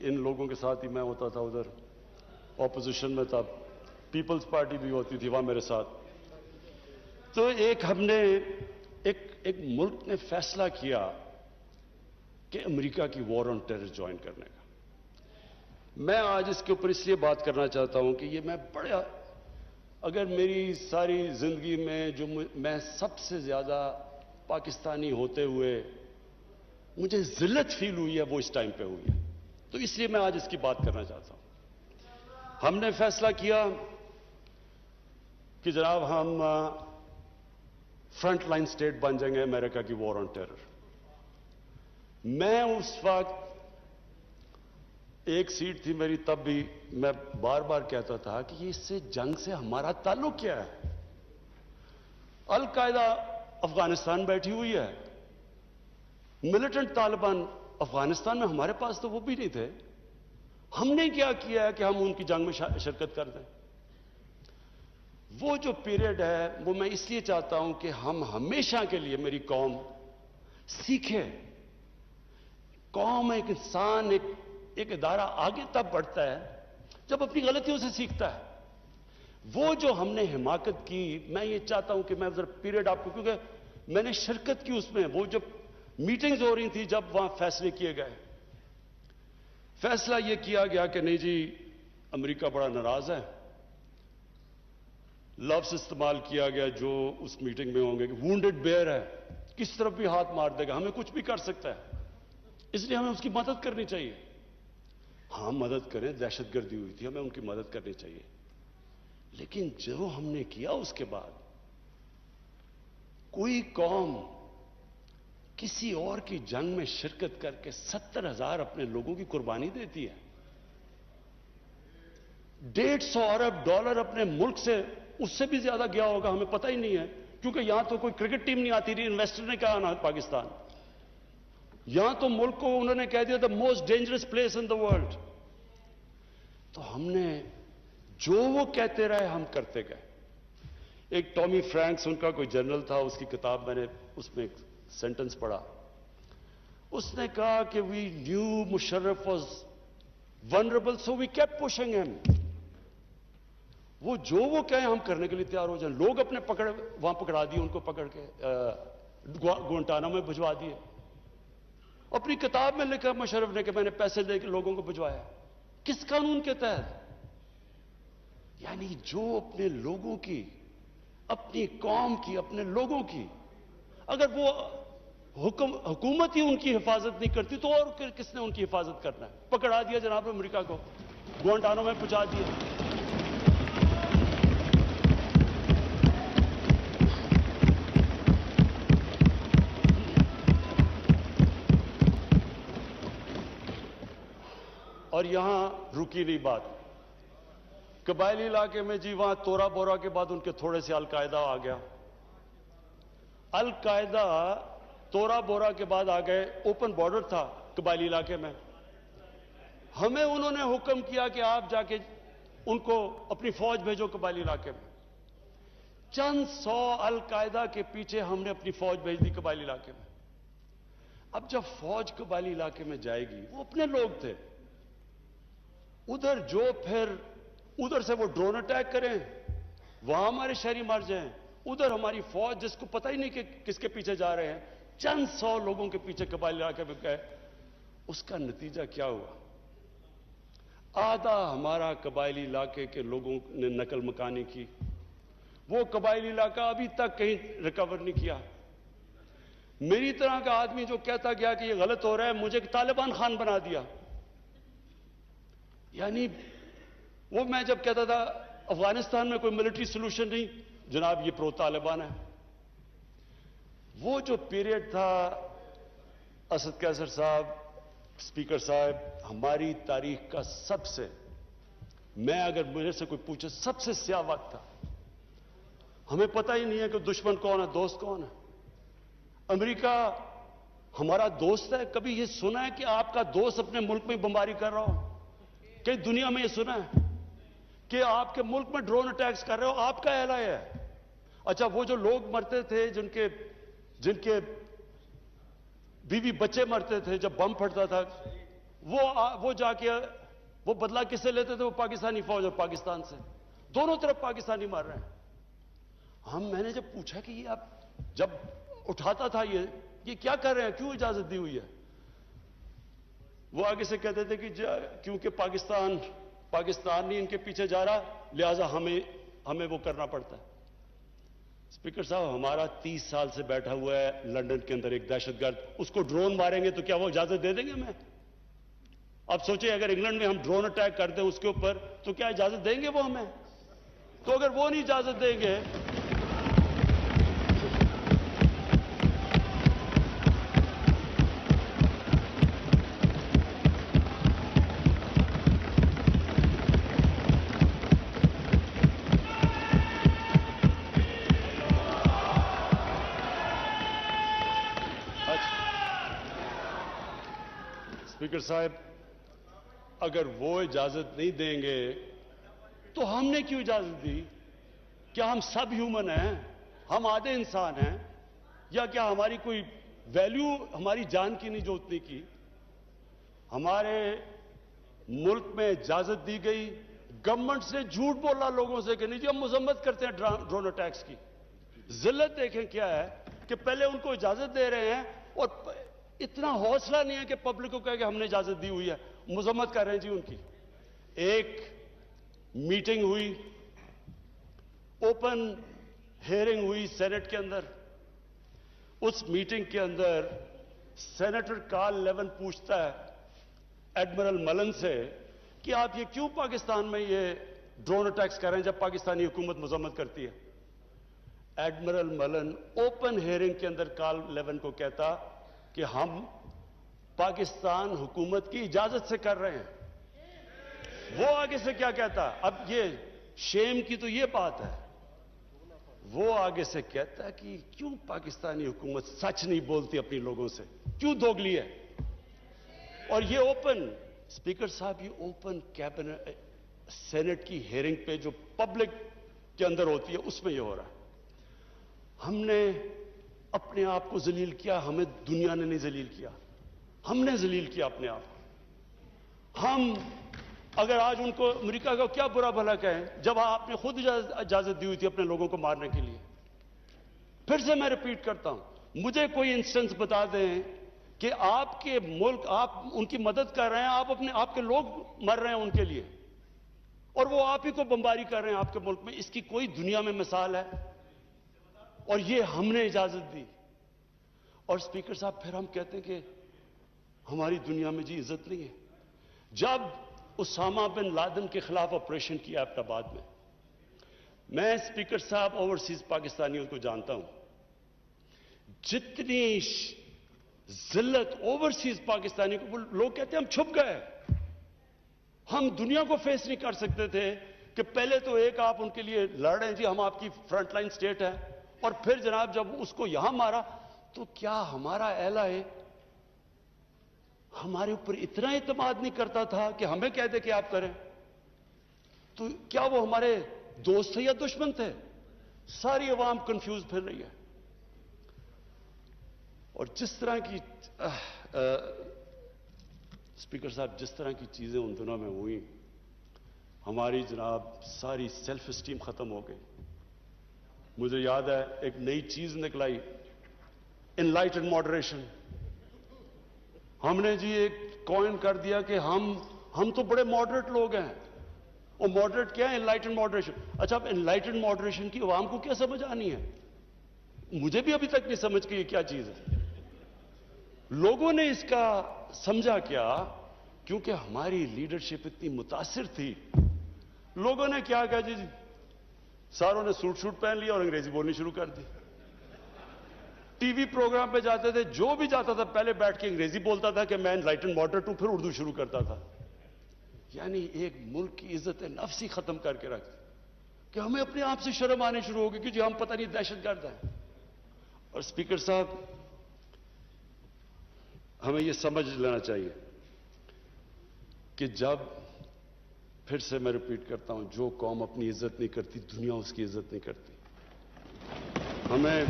ان لوگوں کے ساتھ ہی میں ہوتا تھا ادھر, اپوزیشن میں تب پیپلز پارٹی بھی ہوتی تھی وہاں میرے ساتھ. تو ایک ہم نے ایک ملک نے فیصلہ کیا کہ امریکہ کی وار آن ٹیرر جوائن کرنے کا. میں آج اس کے اوپر اس لیے بات کرنا چاہتا ہوں کہ یہ میں بڑا, اگر میری ساری زندگی میں جو میں سب سے زیادہ پاکستانی ہوتے ہوئے مجھے ذلت فیل ہوئی ہے وہ اس ٹائم پہ ہوئی ہے, تو اس لیے میں آج اس کی بات کرنا چاہتا ہوں. ہم نے فیصلہ کیا کہ جناب ہم فرنٹ لائن سٹیٹ بن جائیں گے امریکہ کی وار آن ٹیرر. میں اس وقت ایک سیٹ تھی میری, تب بھی میں بار بار کہتا تھا کہ یہ اس سے جنگ سے ہمارا تعلق کیا ہے. القاعدہ افغانستان بیٹھی ہوئی ہے, ملیٹنٹ طالبان افغانستان میں, ہمارے پاس تو وہ بھی نہیں تھے. ہم نے کیا کیا ہے کہ ہم ان کی جنگ میں شرکت کر دیں. وہ جو پیریڈ ہے وہ میں اس لیے چاہتا ہوں کہ ہم ہمیشہ کے لیے, میری قوم سیکھے. قوم, ایک انسان, ایک ادارہ آگے تب بڑھتا ہے جب اپنی غلطیوں سے سیکھتا ہے. وہ جو ہم نے حماقت کی, میں یہ چاہتا ہوں کہ میں ذرا پیریڈ آپ کو, کیونکہ میں نے شرکت کی اس میں, وہ جب میٹنگز ہو رہی تھی جب وہاں فیصلے کیے گئے, فیصلہ یہ کیا گیا کہ نہیں جی امریکہ بڑا ناراض ہے. لفظ استعمال کیا گیا جو اس میٹنگ میں ہوں گے کہ وونڈڈ بیئر ہے, کس طرف بھی ہاتھ مار دے گا, ہمیں کچھ بھی کر سکتا ہے, اس لیے ہمیں اس کی مدد کرنی چاہیے. ہاں مدد کریں, دہشت گردی ہوئی تھی, ہمیں ان کی مدد کرنی چاہیے. لیکن جو ہم نے کیا اس کے بعد, کوئی قوم کسی اور کی جنگ میں شرکت کر کے 70,000 اپنے لوگوں کی قربانی دیتی ہے. 150 ارب ڈالر اپنے ملک سے, اس سے بھی زیادہ گیا ہوگا, ہمیں پتہ ہی نہیں ہے, کیونکہ یہاں تو کوئی کرکٹ ٹیم نہیں آتی رہی. انویسٹر نے کہا نا پاکستان, یہاں تو ملک کو انہوں نے کہہ دیا the most dangerous place in the world. تو ہم نے جو وہ کہتے رہے ہم کرتے گئے. ایک ٹامی فرینکس ان کا کوئی جنرل تھا, اس کی کتاب میں نے اس میں ایک سینٹنس پڑھا. اس نے کہا کہ we knew Musharraf was vulnerable so we kept pushing him. وہ جو وہ کہیں ہم کرنے کے لیے تیار ہو جائیں. لوگ اپنے وہاں پکڑا دیے, ان کو پکڑ کے گوانٹانامو میں بھجوا دیے. اپنی کتاب میں لکھا مشرف نے کہ میں نے پیسے دے کے لوگوں کو بھجوایا. کس قانون کے تحت؟ یعنی جو اپنے لوگوں کی, اپنی قوم کی, اپنے لوگوں کی, اگر وہ حکومت ہی ان کی حفاظت نہیں کرتی تو اور کس نے ان کی حفاظت کرنا ہے؟ پکڑا دیا جناب امریکہ کو, گوانٹانامو میں پہنچا دیا. اور یہاں رکی نہیں بات. قبائلی علاقے میں جی وہاں تورا بورا کے بعد ان کے تھوڑے سے القاعدہ آ گیا. القاعدہ تورا بورا کے بعد آ گئے. اوپن بارڈر تھا قبائلی علاقے میں, ہمیں انہوں نے حکم کیا کہ آپ جا کے ان کو اپنی فوج بھیجو قبائلی علاقے میں. چند سو القاعدہ کے پیچھے ہم نے اپنی فوج بھیج دی قبائلی علاقے میں. اب جب فوج قبائلی علاقے میں جائے گی, وہ اپنے لوگ تھے ادھر, جو پھر ادھر سے وہ ڈرون اٹیک کریں, وہاں ہمارے شہری مر جائیں, ادھر ہماری فوج جس کو پتہ ہی نہیں کہ کس کے پیچھے جا رہے ہیں, چند سو لوگوں کے پیچھے قبائلی علاقے میں گئے. اس کا نتیجہ کیا ہوا؟ آدھا ہمارا قبائلی علاقے کے لوگوں نے نقل مکانی کی, وہ قبائلی علاقہ ابھی تک کہیں ریکور نہیں کیا. میری طرح کا آدمی جو کہتا گیا کہ یہ غلط ہو رہا ہے, مجھے طالبان خان بنا دیا. یعنی وہ میں جب کہتا تھا افغانستان میں کوئی ملٹری سولوشن نہیں, جناب یہ پرو طالبان ہے. وہ جو پیریڈ تھا اسد قیصر صاحب, اسپیکر صاحب, ہماری تاریخ کا سب سے, میں اگر میرے سے کوئی پوچھے, سب سے سیاہ وقت تھا. ہمیں پتہ ہی نہیں ہے کہ دشمن کون ہے, دوست کون ہے. امریکہ ہمارا دوست ہے؟ کبھی یہ سنا ہے کہ آپ کا دوست اپنے ملک میں بمباری کر رہا ہو؟ کئی دنیا میں یہ سنا ہے کہ آپ کے ملک میں ڈرون اٹیکس کر رہے ہو؟ آپ کا اعلان ہے. اچھا, وہ جو لوگ مرتے تھے, جن کے بیوی بچے مرتے تھے جب بم پھٹتا تھا, وہ جا کے وہ بدلہ کس سے لیتے تھے؟ وہ پاکستانی فوج اور پاکستان سے. دونوں طرف پاکستانی مار رہے ہیں. میں نے جب پوچھا کہ یہ آپ جب اٹھاتا تھا یہ کیا کر رہے ہیں, کیوں اجازت دی ہوئی ہے؟ وہ آگے سے کہتے تھے کہ کیونکہ پاکستان نہیں ان کے پیچھے جا رہا, لہذا ہمیں وہ کرنا پڑتا ہے. اسپیکر صاحب, ہمارا 30 سال سے بیٹھا ہوا ہے لندن کے اندر ایک دہشت گرد, اس کو ڈرون ماریں گے تو کیا وہ اجازت دے دیں گے ہمیں؟ اب سوچیں اگر انگلینڈ میں ہم ڈرون اٹیک کر دیں اس کے اوپر, تو کیا اجازت دیں گے وہ ہمیں؟ تو اگر وہ نہیں اجازت دیں گے, اسپیکر صاحب اگر وہ اجازت نہیں دیں گے تو ہم نے کیوں اجازت دی؟ کیا ہم سب ہیومن ہیں؟ ہم آدھے انسان ہیں؟ یا کیا ہماری کوئی ویلیو ہماری جان کی نہیں جو اتنی کی؟ ہمارے ملک میں اجازت دی گئی, گورنمنٹ سے جھوٹ بولا لوگوں سے کہ نہیں جی ہم مذمت کرتے ہیں ڈرون اٹیکس کی. ذلت دیکھیں کیا ہے کہ پہلے ان کو اجازت دے رہے ہیں اور اتنا حوصلہ نہیں ہے کہ پبلک کو کہے کہ ہم نے اجازت دی ہوئی ہے, مذمت کر رہے ہیں جی ان کی. ایک میٹنگ ہوئی, اوپن ہیئرنگ ہوئی سینٹ کے اندر. اس میٹنگ کے اندر سینیٹر کارل لیون پوچھتا ہے ایڈمرل ملن سے کہ آپ یہ کیوں پاکستان میں یہ ڈرون اٹیکس کر رہے ہیں جب پاکستانی حکومت مذمت کرتی ہے؟ ایڈمرل ملن اوپن ہیئرنگ کے اندر کارل لیون کو کہتا کہ ہم پاکستان حکومت کی اجازت سے کر رہے ہیں. وہ آگے سے کیا کہتا؟ اب یہ شیم کی تو یہ بات ہے, وہ آگے سے کہتا ہے کہ کیوں پاکستانی حکومت سچ نہیں بولتی اپنی لوگوں سے, کیوں دوگلی ہے؟ اور یہ اوپن, اسپیکر صاحب یہ اوپن کیبنٹ سینٹ کی ہیئرنگ پہ جو پبلک کے اندر ہوتی ہے اس میں یہ ہو رہا ہے. ہم نے اپنے آپ کو ذلیل کیا, ہمیں دنیا نے نہیں ذلیل کیا, ہم نے ذلیل کیا اپنے آپ کو. ہم اگر آج ان کو امریکہ کا کیا برا بھلا کہیں جب آپ نے خود اجازت دی ہوئی تھی اپنے لوگوں کو مارنے کے لیے. پھر سے میں ریپیٹ کرتا ہوں, مجھے کوئی انسٹنس بتا دیں کہ آپ کے ملک, آپ ان کی مدد کر رہے ہیں, آپ کے لوگ مر رہے ہیں ان کے لیے, اور وہ آپ ہی کو بمباری کر رہے ہیں آپ کے ملک میں. اس کی کوئی دنیا میں مثال ہے؟ اور یہ ہم نے اجازت دی. اور اسپیکر صاحب پھر ہم کہتے ہیں کہ ہماری دنیا میں جی عزت نہیں ہے. جب اسامہ بن لادن کے خلاف آپریشن کیا ایبٹ آباد میں اسپیکر صاحب اوورسیز پاکستانیوں کو جانتا ہوں, جتنی ذلت اوورسیز پاکستانی کو, لوگ کہتے ہیں ہم چھپ گئے, ہم دنیا کو فیس نہیں کر سکتے تھے کہ پہلے تو ایک آپ ان کے لیے لڑ رہے ہیں جی ہم آپ کی فرنٹ لائن سٹیٹ ہے, اور پھر جناب جب اس کو یہاں مارا تو کیا ہمارا اعلیٰ ہے ہمارے اوپر اتنا اعتماد نہیں کرتا تھا کہ ہمیں کہہ دے کہ آپ کریں؟ تو کیا وہ ہمارے دوست تھے یا دشمن تھے؟ ساری عوام کنفیوز پھر رہی ہے. اور جس طرح کی اسپیکر صاحب جس طرح کی چیزیں ان دنوں میں ہوئی, ہماری جناب ساری سیلف اسٹیم ختم ہو گئی. مجھے یاد ہے ایک نئی چیز نکلائی, انلائٹنڈ ماڈریشن. ہم نے جی ایک کوئن کر دیا کہ ہم تو بڑے ماڈریٹ لوگ ہیں, اور ماڈریٹ کیا ہے؟ Enlightened moderation. اچھا اب انلائٹنڈ ماڈریشن کی عوام کو کیا سمجھ آنی ہے؟ مجھے بھی ابھی تک نہیں سمجھ کہ یہ کیا چیز ہے. لوگوں نے اس کا سمجھا کیا؟ کیونکہ ہماری لیڈرشپ اتنی متاثر تھی. لوگوں نے کیا کہا جی ساروں نے سوٹ پہن لیا اور انگریزی بولنی شروع کر دی. ٹی وی پروگرام پہ جاتے تھے، جو بھی جاتا تھا پہلے بیٹھ کے انگریزی بولتا تھا کہ میں انلائٹنڈ ماڈریٹ ہوں، پھر اردو شروع کرتا تھا. یعنی ایک ملک کی عزت نفس ہی ختم کر کے رکھ کہ ہمیں اپنے آپ سے شرم آنے شروع ہو گئی کہ جی ہم پتہ نہیں دہشت گرد ہیں. اور اسپیکر صاحب ہمیں یہ سمجھ لینا چاہیے کہ جب پھر سے میں ریپیٹ کرتا ہوں، جو قوم اپنی عزت نہیں کرتی دنیا اس کی عزت نہیں کرتی. ہمیں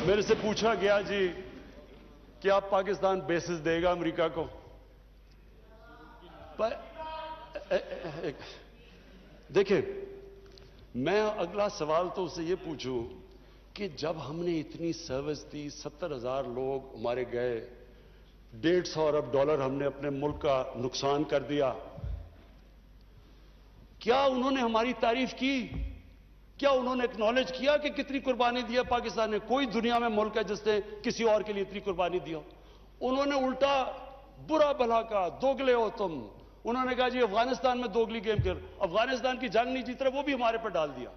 میرے سے پوچھا گیا جی کہ آپ پاکستان بیسز دے گا امریکہ کو. دیکھیں میں اگلا سوال تو اسے یہ پوچھوں کہ جب ہم نے اتنی سروس دی، 70,000 لوگ ہمارے گئے، $150 ارب ہم نے اپنے ملک کا نقصان کر دیا، کیا انہوں نے ہماری تعریف کی؟ کیا انہوں نے اکنالج کیا کہ کتنی قربانی دی ہے پاکستان نے؟ کوئی دنیا میں ملک ہے جس نے کسی اور کے لیے اتنی قربانی دی ہو؟ انہوں نے الٹا برا بھلا کہا، دوگلے ہو تم. انہوں نے کہا جی افغانستان میں دوگلی گیم کر، افغانستان کی جنگ نہیں جیت رہے، وہ بھی ہمارے پر ڈال دیا.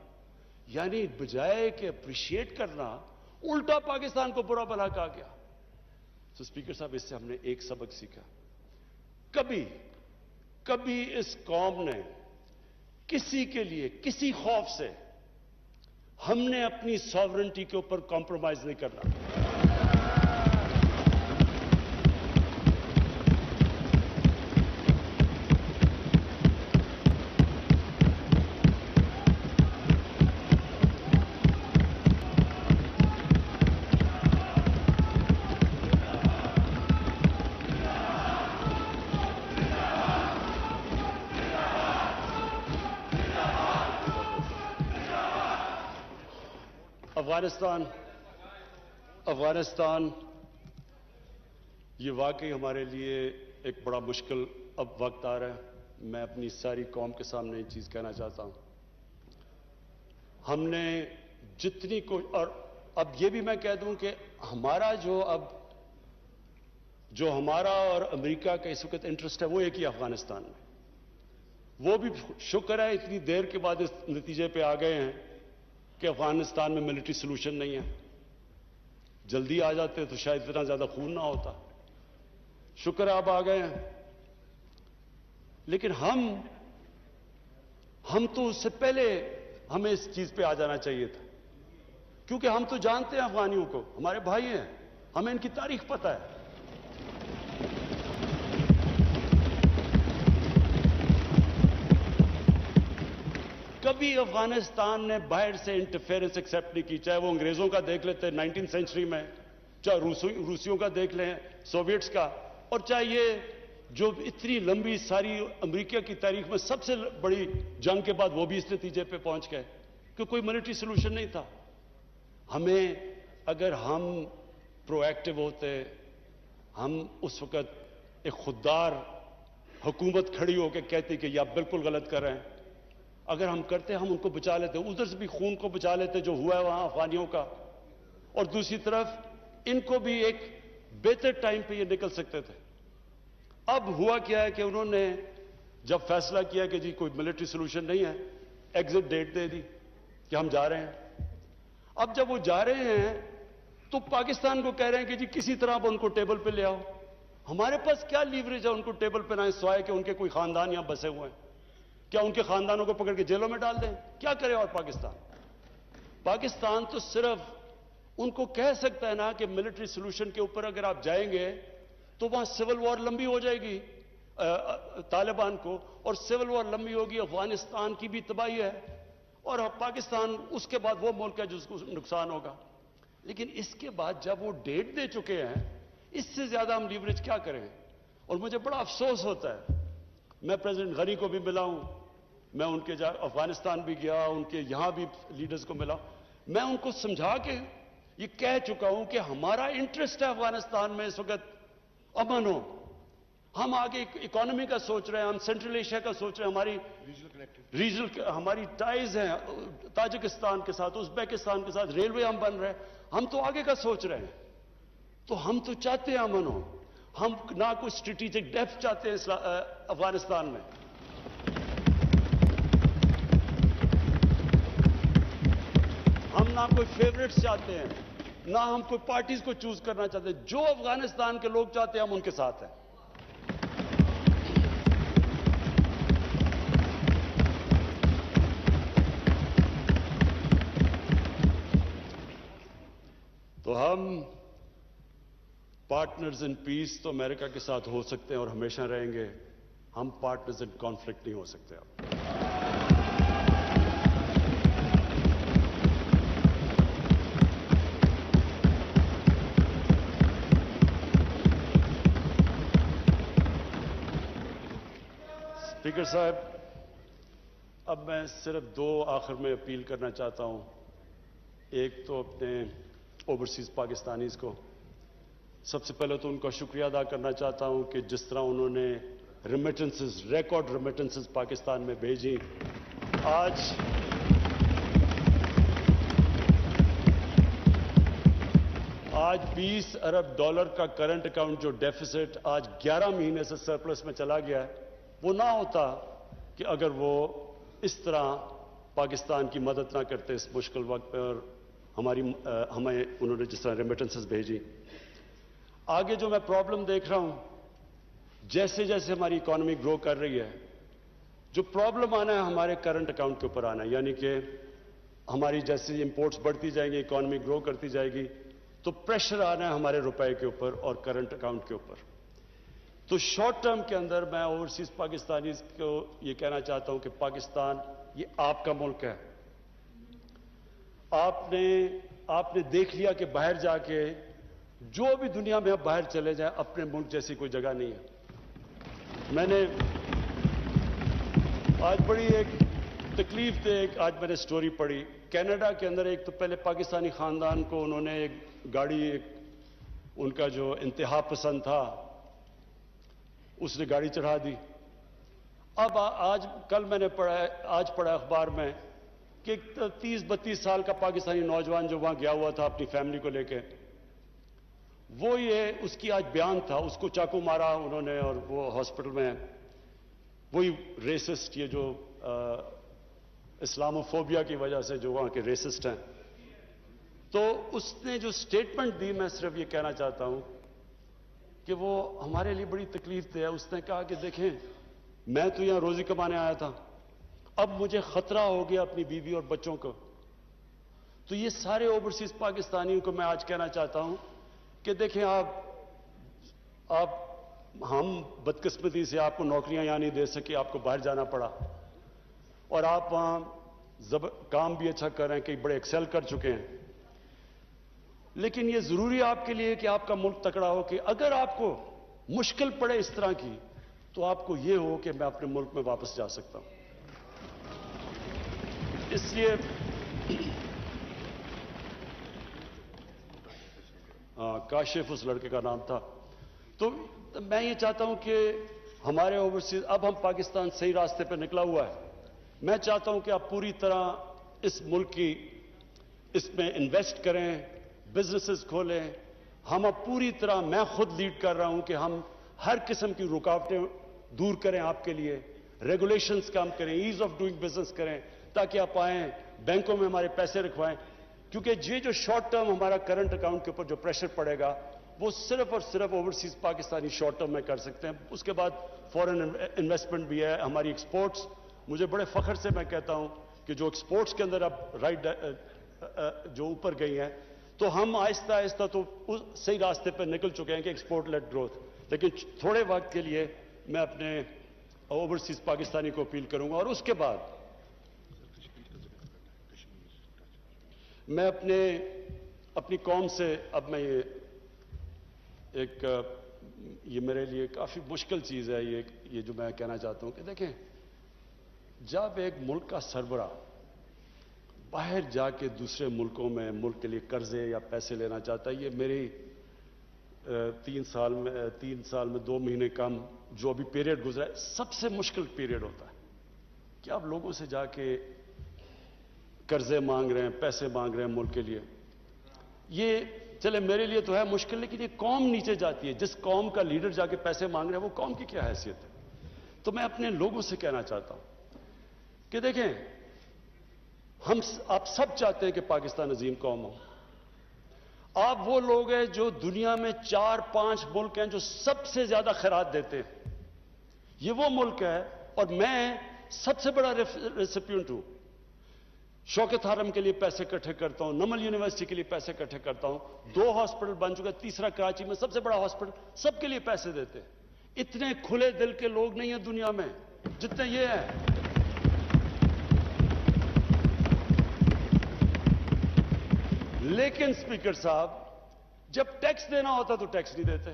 یعنی بجائے کہ اپریشیٹ کرنا، الٹا پاکستان کو برا بھلا کہا گیا. تو اسپیکر صاحب اس سے ہم نے ایک سبق سیکھا، کبھی اس قوم نے کسی کے لیے کسی خوف سے ہم نے اپنی ساورنٹی کے اوپر کمپرومائز نہیں کرنا. افغانستان یہ واقعی ہمارے لیے ایک بڑا مشکل اب وقت آ رہا ہے. میں اپنی ساری قوم کے سامنے یہ چیز کہنا چاہتا ہوں، ہم نے جتنی اور اب یہ بھی میں کہہ دوں کہ ہمارا جو ہمارا اور امریکہ کا اس وقت انٹرسٹ ہے وہ ایک ہی افغانستان میں. وہ بھی شکر ہے اتنی دیر کے بعد اس نتیجے پہ آ گئے ہیں کہ افغانستان میں ملٹری سلوشن نہیں ہے. جلدی آ جاتے تو شاید اتنا زیادہ خون نہ ہوتا. شکر ہے آپ آ گئے ہیں. لیکن ہم تو اس سے پہلے ہمیں اس چیز پہ آ جانا چاہیے تھا، کیونکہ ہم تو جانتے ہیں افغانیوں کو، ہمارے بھائی ہیں، ہمیں ان کی تاریخ پتہ ہے. کبھی افغانستان نے باہر سے انٹرفیئرنس ایکسیپٹ نہیں کی، چاہے وہ انگریزوں کا دیکھ لیتے 19 سینچری میں، چاہے روسیوں کا دیکھ لیں، سوویٹس کا، اور چاہے یہ جو اتنی لمبی ساری امریکہ کی تاریخ میں سب سے بڑی جنگ کے بعد وہ بھی اس نتیجے پہ پہنچ گئے کہ کوئی ملٹری سلوشن نہیں تھا. ہمیں اگر ہم پرو ایکٹیو ہوتے، ہم اس وقت ایک خوددار حکومت کھڑی ہو کے کہتی کہ یہ آپ بالکل غلط کر رہے ہیں، اگر ہم کرتے ہم ان کو بچا لیتے، ادھر سے بھی خون کو بچا لیتے جو ہوا ہے وہاں افغانیوں کا، اور دوسری طرف ان کو بھی ایک بہتر ٹائم پہ یہ نکل سکتے تھے. اب ہوا کیا ہے کہ انہوں نے جب فیصلہ کیا کہ جی کوئی ملٹری سلوشن نہیں ہے، ایگزٹ ڈیٹ دے دی کہ ہم جا رہے ہیں. اب جب وہ جا رہے ہیں تو پاکستان کو کہہ رہے ہیں کہ جی کسی طرح آپ ان کو ٹیبل پہ لے آؤ. ہمارے پاس کیا لیوریج ہے ان کو ٹیبل پہ لائیں سوائے کہ ان کے کوئی خاندان یہاں بسے ہوئے ہیں؟ کیا ان کے خاندانوں کو پکڑ کے جیلوں میں ڈال دیں؟ کیا کرے؟ اور پاکستان تو صرف ان کو کہہ سکتا ہے نا کہ ملٹری سلوشن کے اوپر اگر آپ جائیں گے تو وہاں سول وار لمبی ہو جائے گی طالبان کو، اور سول وار لمبی ہوگی، افغانستان کی بھی تباہی ہے، اور پاکستان اس کے بعد وہ ملک ہے جس کو نقصان ہوگا. لیکن اس کے بعد جب وہ ڈیٹ دے چکے ہیں، اس سے زیادہ ہم لیوریج کیا کریں؟ اور مجھے بڑا افسوس ہوتا ہے، میں پریزیڈنٹ غنی کو بھی ملا ہوں، میں ان کے افغانستان بھی گیا، ان کے یہاں بھی لیڈرز کو ملا. میں ان کو سمجھا کے یہ کہہ چکا ہوں کہ ہمارا انٹرسٹ ہے افغانستان میں اس وقت امن ہو. ہم آگے اکانومی کا سوچ رہے ہیں, ہم سینٹرل ایشیا کا سوچ رہے ہیں, ہماری ریجنل ہماری ٹائز ہیں تاجکستان کے ساتھ, ازبیکستان کے ساتھ, ریلوے ہم بن رہے ہیں, ہم تو آگے کا سوچ رہے ہیں. تو ہم تو چاہتے ہیں امن ہو, ہم نہ کوئی اسٹریٹجک ڈیپتھ چاہتے ہیں افغانستان میں. ہم نہ کوئی فیوریٹس چاہتے ہیں, نہ ہم کوئی پارٹیز کو چوز کرنا چاہتے ہیں. جو افغانستان کے لوگ چاہتے ہیں ہم ان کے ساتھ ہیں. تو ہم پارٹنرز ان پیس تو امریکہ کے ساتھ ہو سکتے ہیں اور ہمیشہ رہیں گے, ہم پارٹنرز ان کانفلکٹ نہیں ہو سکتے. اسپیکر صاحب, اب میں صرف دو آخر میں اپیل کرنا چاہتا ہوں. ایک تو اپنے اوورسیز پاکستانیز کو, سب سے پہلے تو ان کا شکریہ ادا کرنا چاہتا ہوں کہ جس طرح انہوں نے ریمیٹنسز, ریکارڈ ریمیٹنسز پاکستان میں بھیجی. آج $20 ارب کا کرنٹ اکاؤنٹ جو ڈیفیسٹ آج 11 مہینے سے سرپلس میں چلا گیا ہے, وہ نہ ہوتا کہ اگر وہ اس طرح پاکستان کی مدد نہ کرتے اس مشکل وقت پہ, اور ہمیں انہوں نے جس طرح ریمیٹنسز بھیجی. آگے جو میں پرابلم دیکھ رہا ہوں, جیسے جیسے ہماری اکانومی گرو کر رہی ہے, جو پرابلم آنا ہے ہمارے کرنٹ اکاؤنٹ کے اوپر آنا ہے. یعنی کہ ہماری جیسے امپورٹس بڑھتی جائیں گی, اکانومی گرو کرتی جائے گی, تو پریشر آنا ہے ہمارے روپے کے اوپر اور کرنٹ اکاؤنٹ کے اوپر. تو شارٹ ٹرم کے اندر میں اوورسیز پاکستانیز کو یہ کہنا چاہتا ہوں کہ پاکستان یہ آپ کا ملک ہے. آپ نے دیکھ لیا کہ باہر جا کے جو بھی دنیا میں آپ باہر چلے جائیں, اپنے ملک جیسی کوئی جگہ نہیں ہے. میں نے آج بڑی ایک تکلیف دہ آج میں نے سٹوری پڑھی. کینیڈا کے اندر ایک تو پہلے پاکستانی خاندان کو انہوں نے ایک گاڑی, ان کا جو انتہا پسند تھا اس نے گاڑی چڑھا دی. اب کل میں نے پڑھا اخبار میں کہ 30-32 سال کا پاکستانی نوجوان جو وہاں گیا ہوا تھا اپنی فیملی کو لے کے, وہ اس کی آج بیان تھا, اس کو چاقو مارا انہوں نے اور وہ ہاسپٹل میں. وہی ریسسٹ, یہ جو اسلاموفوبیا کی وجہ سے جو وہاں کے ریسسٹ ہیں. تو اس نے جو سٹیٹمنٹ دی, میں صرف یہ کہنا چاہتا ہوں کہ وہ ہمارے لیے بڑی تکلیف دہ ہے. اس نے کہا کہ دیکھیں, میں تو یہاں روزی کمانے آیا تھا, اب مجھے خطرہ ہو گیا اپنی بیوی اور بچوں کو. تو یہ سارے اوورسیز پاکستانیوں کو میں آج کہنا چاہتا ہوں کہ دیکھیں, ہم بدقسمتی سے آپ کو نوکریاں یہاں نہیں دے سکے, آپ کو باہر جانا پڑا, اور آپ وہاں کام بھی اچھا کر رہے ہیں, کئی بڑے ایکسل کر چکے ہیں. لیکن یہ ضروری آپ کے لیے کہ آپ کا ملک تکڑا ہو, کہ اگر آپ کو مشکل پڑے اس طرح کی, تو آپ کو یہ ہو کہ میں اپنے ملک میں واپس جا سکتا ہوں. اس لیے کاشف اس لڑکے کا نام تھا. تو میں یہ چاہتا ہوں کہ ہمارے اوورسیز, اب ہم پاکستان صحیح راستے پہ نکلا ہوا ہے. میں چاہتا ہوں کہ آپ پوری طرح اس ملک کی اس میں انویسٹ کریں, بزنسز کھولیں. ہم اب پوری طرح, میں خود لیڈ کر رہا ہوں کہ ہم ہر قسم کی رکاوٹیں دور کریں آپ کے لیے, ریگولیشنز کام کریں, ایز آف ڈوئنگ بزنس کریں, تاکہ آپ آئیں, بینکوں میں ہمارے پیسے رکھوائیں. کیونکہ یہ جو شارٹ ٹرم ہمارا کرنٹ اکاؤنٹ کے اوپر جو پریشر پڑے گا, وہ صرف اور صرف اوورسیز پاکستانی شارٹ ٹرم میں کر سکتے ہیں. اس کے بعد فورن انویسٹمنٹ بھی ہے, ہماری ایکسپورٹس. مجھے بڑے فخر سے میں کہتا ہوں کہ جو ایکسپورٹس کے اندر اب جو اوپر گئی ہیں, تو ہم آہستہ آہستہ تو صحیح راستے پہ نکل چکے ہیں کہ ایکسپورٹ لیڈ گروتھ. لیکن تھوڑے وقت کے لیے میں اپنے اوورسیز پاکستانی کو اپیل کروں گا, اور اس کے بعد میں اپنی قوم سے, اب میں یہ میرے لیے کافی مشکل چیز ہے یہ جو میں کہنا چاہتا ہوں کہ دیکھیں, جب ایک ملک کا سربراہ باہر جا کے دوسرے ملکوں میں ملک کے لیے قرضے یا پیسے لینا چاہتا ہے. یہ میری 3 سال میں 2 مہینے کم جو ابھی پیریڈ گزرا ہے سب سے مشکل پیریڈ ہوتا ہے کہ آپ لوگوں سے جا کے قرضے مانگ رہے ہیں, پیسے مانگ رہے ہیں ملک کے لیے. یہ چلے میرے لیے تو ہے مشکل, لیکن یہ قوم نیچے جاتی ہے. جس قوم کا لیڈر جا کے پیسے مانگ رہے ہیں وہ قوم کی کیا حیثیت ہے؟ تو میں اپنے لوگوں سے کہنا چاہتا ہوں کہ دیکھیں, آپ سب چاہتے ہیں کہ پاکستان عظیم قوم ہو. آپ وہ لوگ ہیں جو دنیا میں 4-5 ملک ہیں جو سب سے زیادہ خیرات دیتے ہیں. یہ وہ ملک ہے, اور میں سب سے بڑا ریسیپینٹ ہوں. شوکت حرم کے لیے پیسے اکٹھے کرتا ہوں, نمل یونیورسٹی کے لیے پیسے اکٹھے کرتا ہوں, 2 ہاسپٹل بن چکے, تیسرا کراچی میں سب سے بڑا ہاسپٹل, سب کے لیے پیسے دیتے ہیں. اتنے کھلے دل کے لوگ نہیں ہیں دنیا میں جتنے یہ ہیں. لیکن اسپیکر صاحب, جب ٹیکس دینا ہوتا تو ٹیکس نہیں دیتے.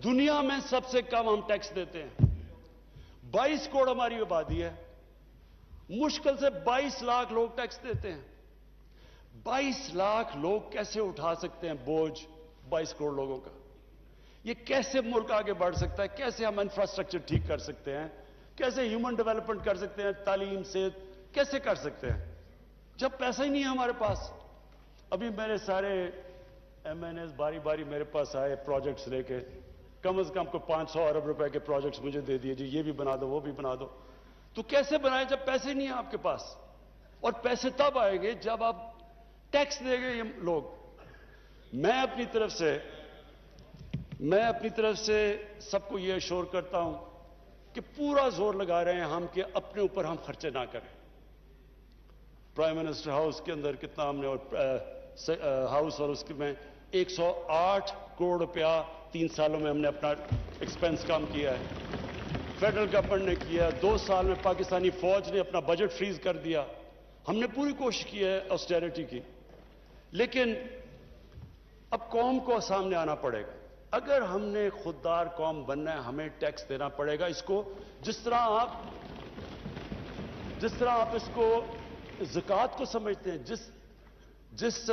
دنیا میں سب سے کم ہم ٹیکس دیتے ہیں. 22 کروڑ ہماری آبادی ہے, مشکل سے 22 لاکھ لوگ ٹیکس دیتے ہیں. 22 لاکھ لوگ کیسے اٹھا سکتے ہیں بوجھ 22 کروڑ لوگوں کا؟ یہ کیسے ملک آگے بڑھ سکتا ہے؟ کیسے ہم انفراسٹرکچر ٹھیک کر سکتے ہیں؟ کیسے ہیومن ڈیولپمنٹ کر سکتے ہیں؟ تعلیم سے کیسے کر سکتے ہیں جب پیسہ ہی نہیں ہے ہمارے پاس؟ ابھی میرے سارے ایم این ایز باری باری میرے پاس آئے پروجیکٹس لے کے, کم از کم کو 500 ارب روپے کے پروجیکٹس مجھے دے دیے, جی یہ بھی بنا دو وہ بھی بنا دو. تو کیسے بنائیں جب پیسے نہیں ہیں آپ کے پاس؟ اور پیسے تب آئیں گے جب آپ ٹیکس دیں گے یہ لوگ. میں اپنی طرف سے سب کو یہ اشور کرتا ہوں کہ پورا زور لگا رہے ہیں ہم کہ اپنے اوپر ہم خرچے نہ کریں. پرائم منسٹر ہاؤس کے اندر کتنا ہم نے, اور ہاؤس اور اس میں 108 کروڑ روپیہ 3 سالوں میں ہم نے اپنا ایکسپینس کم کیا ہے. فیڈرل گورنمنٹ نے کیا. 2 سال میں پاکستانی فوج نے اپنا بجٹ فریز کر دیا. ہم نے پوری کوشش کی ہے آسٹیرٹی کی, لیکن اب قوم کو سامنے آنا پڑے گا. اگر ہم نے خوددار قوم بننا ہے ہمیں ٹیکس دینا پڑے گا. اس کو جس طرح آپ اس کو زکوٰۃ کو سمجھتے ہیں, جس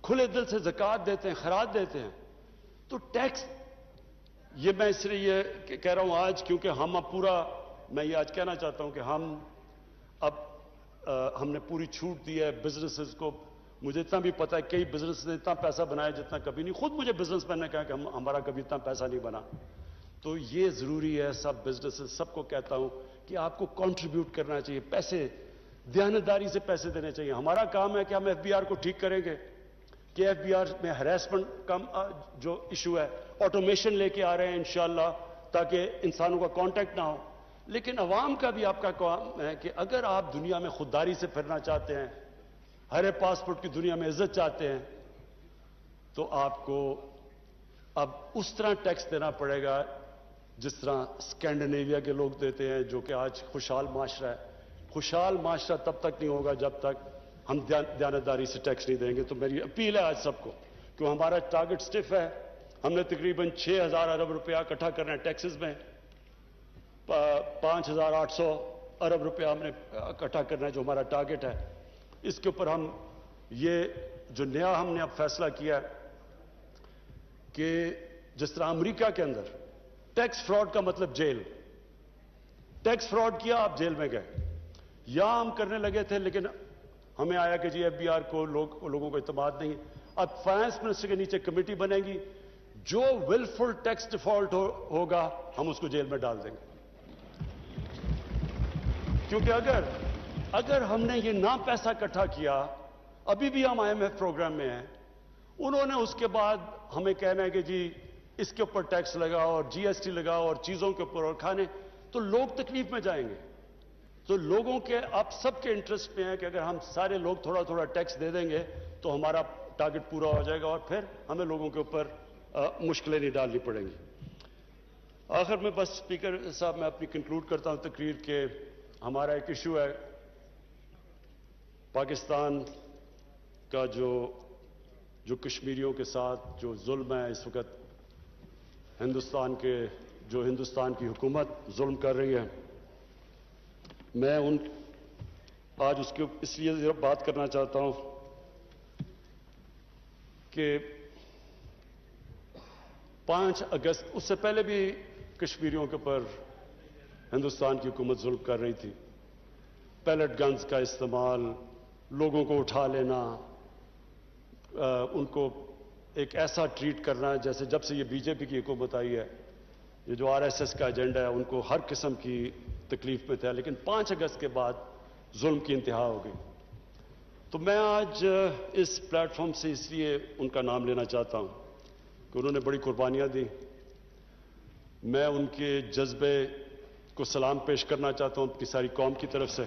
کھلے دل سے زکوٰۃ دیتے ہیں, خیرات دیتے ہیں, تو ٹیکس, یہ میں اس لیے یہ کہہ رہا ہوں آج کیونکہ ہم اب پورا, میں یہ آج کہنا چاہتا ہوں کہ ہم نے پوری چھوٹ دی ہے بزنسز کو. مجھے اتنا بھی پتا ہے کئی بزنس نے اتنا پیسہ بنایا جتنا کبھی نہیں. خود مجھے بزنس مین نے کہا کہ ہمارا کبھی اتنا پیسہ نہیں بنا. تو یہ ضروری ہے, سب بزنسز سب کو کہتا ہوں کہ آپ کو کنٹریبیوٹ کرنا چاہیے. پیسے دیانتداری سے پیسے دینے چاہیے. ہمارا کام ہے کہ ہم ایف بی آر کو ٹھیک کریں گے کہ ایف بی آر میں ہراسمنٹ کا جو ایشو ہے آٹومیشن لے کے آ رہے ہیں انشاءاللہ تاکہ انسانوں کا کانٹیکٹ نہ ہو. لیکن عوام کا بھی آپ کا کام ہے کہ اگر آپ دنیا میں خودداری سے پھرنا چاہتے ہیں, ہر پاسپورٹ کی دنیا میں عزت چاہتے ہیں, تو آپ کو اب اس طرح ٹیکس دینا پڑے گا جس طرح اسکینڈینیویا کے لوگ دیتے ہیں, جو کہ آج خوشحال معاشرہ ہے. خوشحال معاشرہ تب تک نہیں ہوگا جب تک ہم دیانتداری سے ٹیکس نہیں دیں گے. تو میری اپیل ہے آج سب کو کہ ہمارا ٹارگٹ سٹف ہے. ہم نے تقریباً 6,000 ارب روپیہ اکٹھا کرنا ہے ٹیکسز میں, 5,800 ارب روپیہ ہم نے اکٹھا کرنا ہے جو ہمارا ٹارگٹ ہے. اس کے اوپر ہم یہ جو نیا ہم نے اب فیصلہ کیا ہے کہ جس طرح امریکہ کے اندر ٹیکس فراڈ کا مطلب جیل, ٹیکس فراڈ کیا آپ جیل میں گئے. یہاں ہم کرنے لگے تھے لیکن ہمیں آیا کہ جی ایف بی آر کو لوگوں کو اعتماد نہیں. اب فائنانس منسٹر کے نیچے کمیٹی بنے گی, جو ولفل ٹیکس ڈیفالٹ ہوگا ہم اس کو جیل میں ڈال دیں گے. کیونکہ اگر ہم نے یہ نہ پیسہ اکٹھا کیا, ابھی بھی ہم آئی ایم ایف پروگرام میں ہیں, انہوں نے اس کے بعد ہمیں کہنا ہے کہ جی اس کے اوپر ٹیکس لگاؤ اور جی ایس ٹی لگاؤ اور چیزوں کے اوپر اور کھانے, تو لوگ تکلیف میں جائیں گے. تو لوگوں کے آپ سب کے انٹرسٹ میں ہے کہ اگر ہم سارے لوگ تھوڑا تھوڑا ٹیکس دے دیں گے تو ہمارا ٹارگٹ پورا ہو جائے گا اور پھر ہمیں لوگوں کے اوپر مشکلیں نہیں ڈالنی پڑیں گی. آخر میں بس اسپیکر صاحب میں اپنی کنکلوڈ کرتا ہوں تقریر کہ ہمارا ایک ایشو ہے پاکستان کا جو کشمیریوں کے ساتھ جو ظلم ہے اس وقت ہندوستان کی حکومت ظلم کر رہی ہے. میں آج اس کے اس لیے ذرا بات کرنا چاہتا ہوں کہ 5 اگست اس سے پہلے بھی کشمیریوں کے اوپر ہندوستان کی حکومت ظلم کر رہی تھی. پیلٹ گنز کا استعمال، لوگوں کو اٹھا لینا، ان کو ایک ایسا ٹریٹ کرنا جیسے جب سے یہ بی جے پی کی حکومت آئی ہے، یہ جو RSS کا ایجنڈا ہے ان کو ہر قسم کی تکلیف میں تھا. لیکن 5 اگست کے بعد ظلم کی انتہا ہو گئی. تو میں آج اس پلیٹ فارم سے اس لیے ان کا نام لینا چاہتا ہوں کہ انہوں نے بڑی قربانیاں دی. میں ان کے جذبے کو سلام پیش کرنا چاہتا ہوں اپنی ساری قوم کی طرف سے.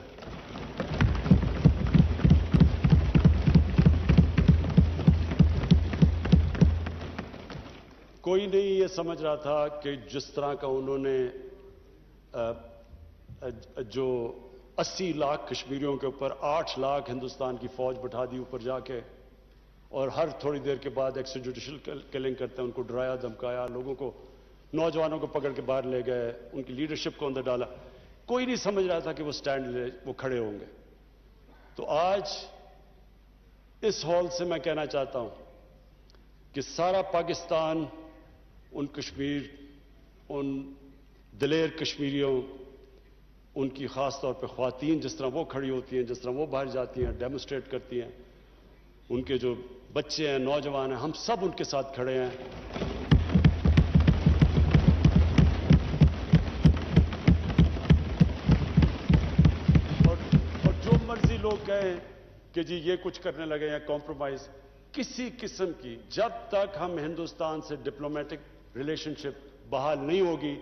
کوئی نہیں یہ سمجھ رہا تھا کہ جس طرح کا انہوں نے جو 80 لاکھ کشمیریوں کے اوپر 8 لاکھ ہندوستان کی فوج بٹھا دی اوپر جا کے، اور ہر تھوڑی دیر کے بعد ایکسٹرا جوڈیشل کلنگ کرتے ہیں، ان کو ڈرایا دھمکایا، لوگوں کو، نوجوانوں کو پکڑ کے باہر لے گئے، ان کی لیڈرشپ کو اندر ڈالا. کوئی نہیں سمجھ رہا تھا کہ وہ سٹینڈ لے، وہ کھڑے ہوں گے. تو آج اس ہال سے میں کہنا چاہتا ہوں کہ سارا پاکستان ان کشمیر، ان دلیر کشمیریوں، ان کی خاص طور پہ خواتین جس طرح وہ کھڑی ہوتی ہیں، جس طرح وہ باہر جاتی ہیں، ڈیمونسٹریٹ کرتی ہیں، ان کے جو بچے ہیں، نوجوان ہیں، ہم سب ان کے ساتھ کھڑے ہیں. اور جو مرضی لوگ کہیں کہ جی یہ کچھ کرنے لگے ہیں کمپرومائز، کسی قسم کی، جب تک ہم ہندوستان سے ڈپلومیٹک ریلیشن شپ بحال نہیں ہوگی،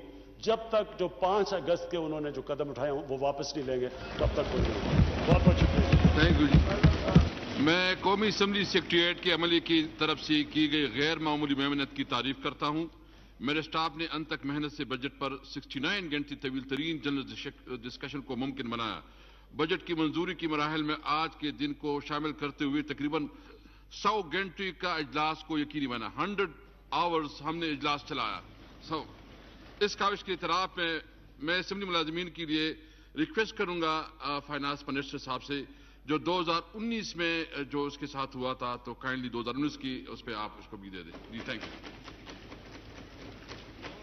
جب تک جو 5 اگست کے انہوں نے جو قدم اٹھائے ہیں وہ واپس نہیں لیں گے، تب تک وہ نہیں ہوگا. بہت بہت شکریہ. تھینک یو جی. میں قومی اسمبلی سیکریٹریٹ کے عملے کی طرف سے کی گئی غیر معمولی محنت کی تعریف کرتا ہوں. میرے سٹاف نے انتک محنت سے بجٹ پر 69 گھنٹے طویل ترین جنرل ڈسکشن کو ممکن بنایا. بجٹ کی منظوری کی مراحل میں آج کے دن کو شامل کرتے ہوئے تقریباً 100 گھنٹے کا اجلاس کو یقینی بنا. 100 آورز ہم نے اجلاس چلایا. اس کاوش کے اعتراف میں اسمبلی ملازمین کے لیے ریکویسٹ کروں گا فائنانس منسٹر صاحب سے، جو 2019 میں جو اس کے ساتھ ہوا تھا، تو کائنڈلی 2019 کی اس پہ آپ اس کو بھی دے دیں. جی تھینک یو.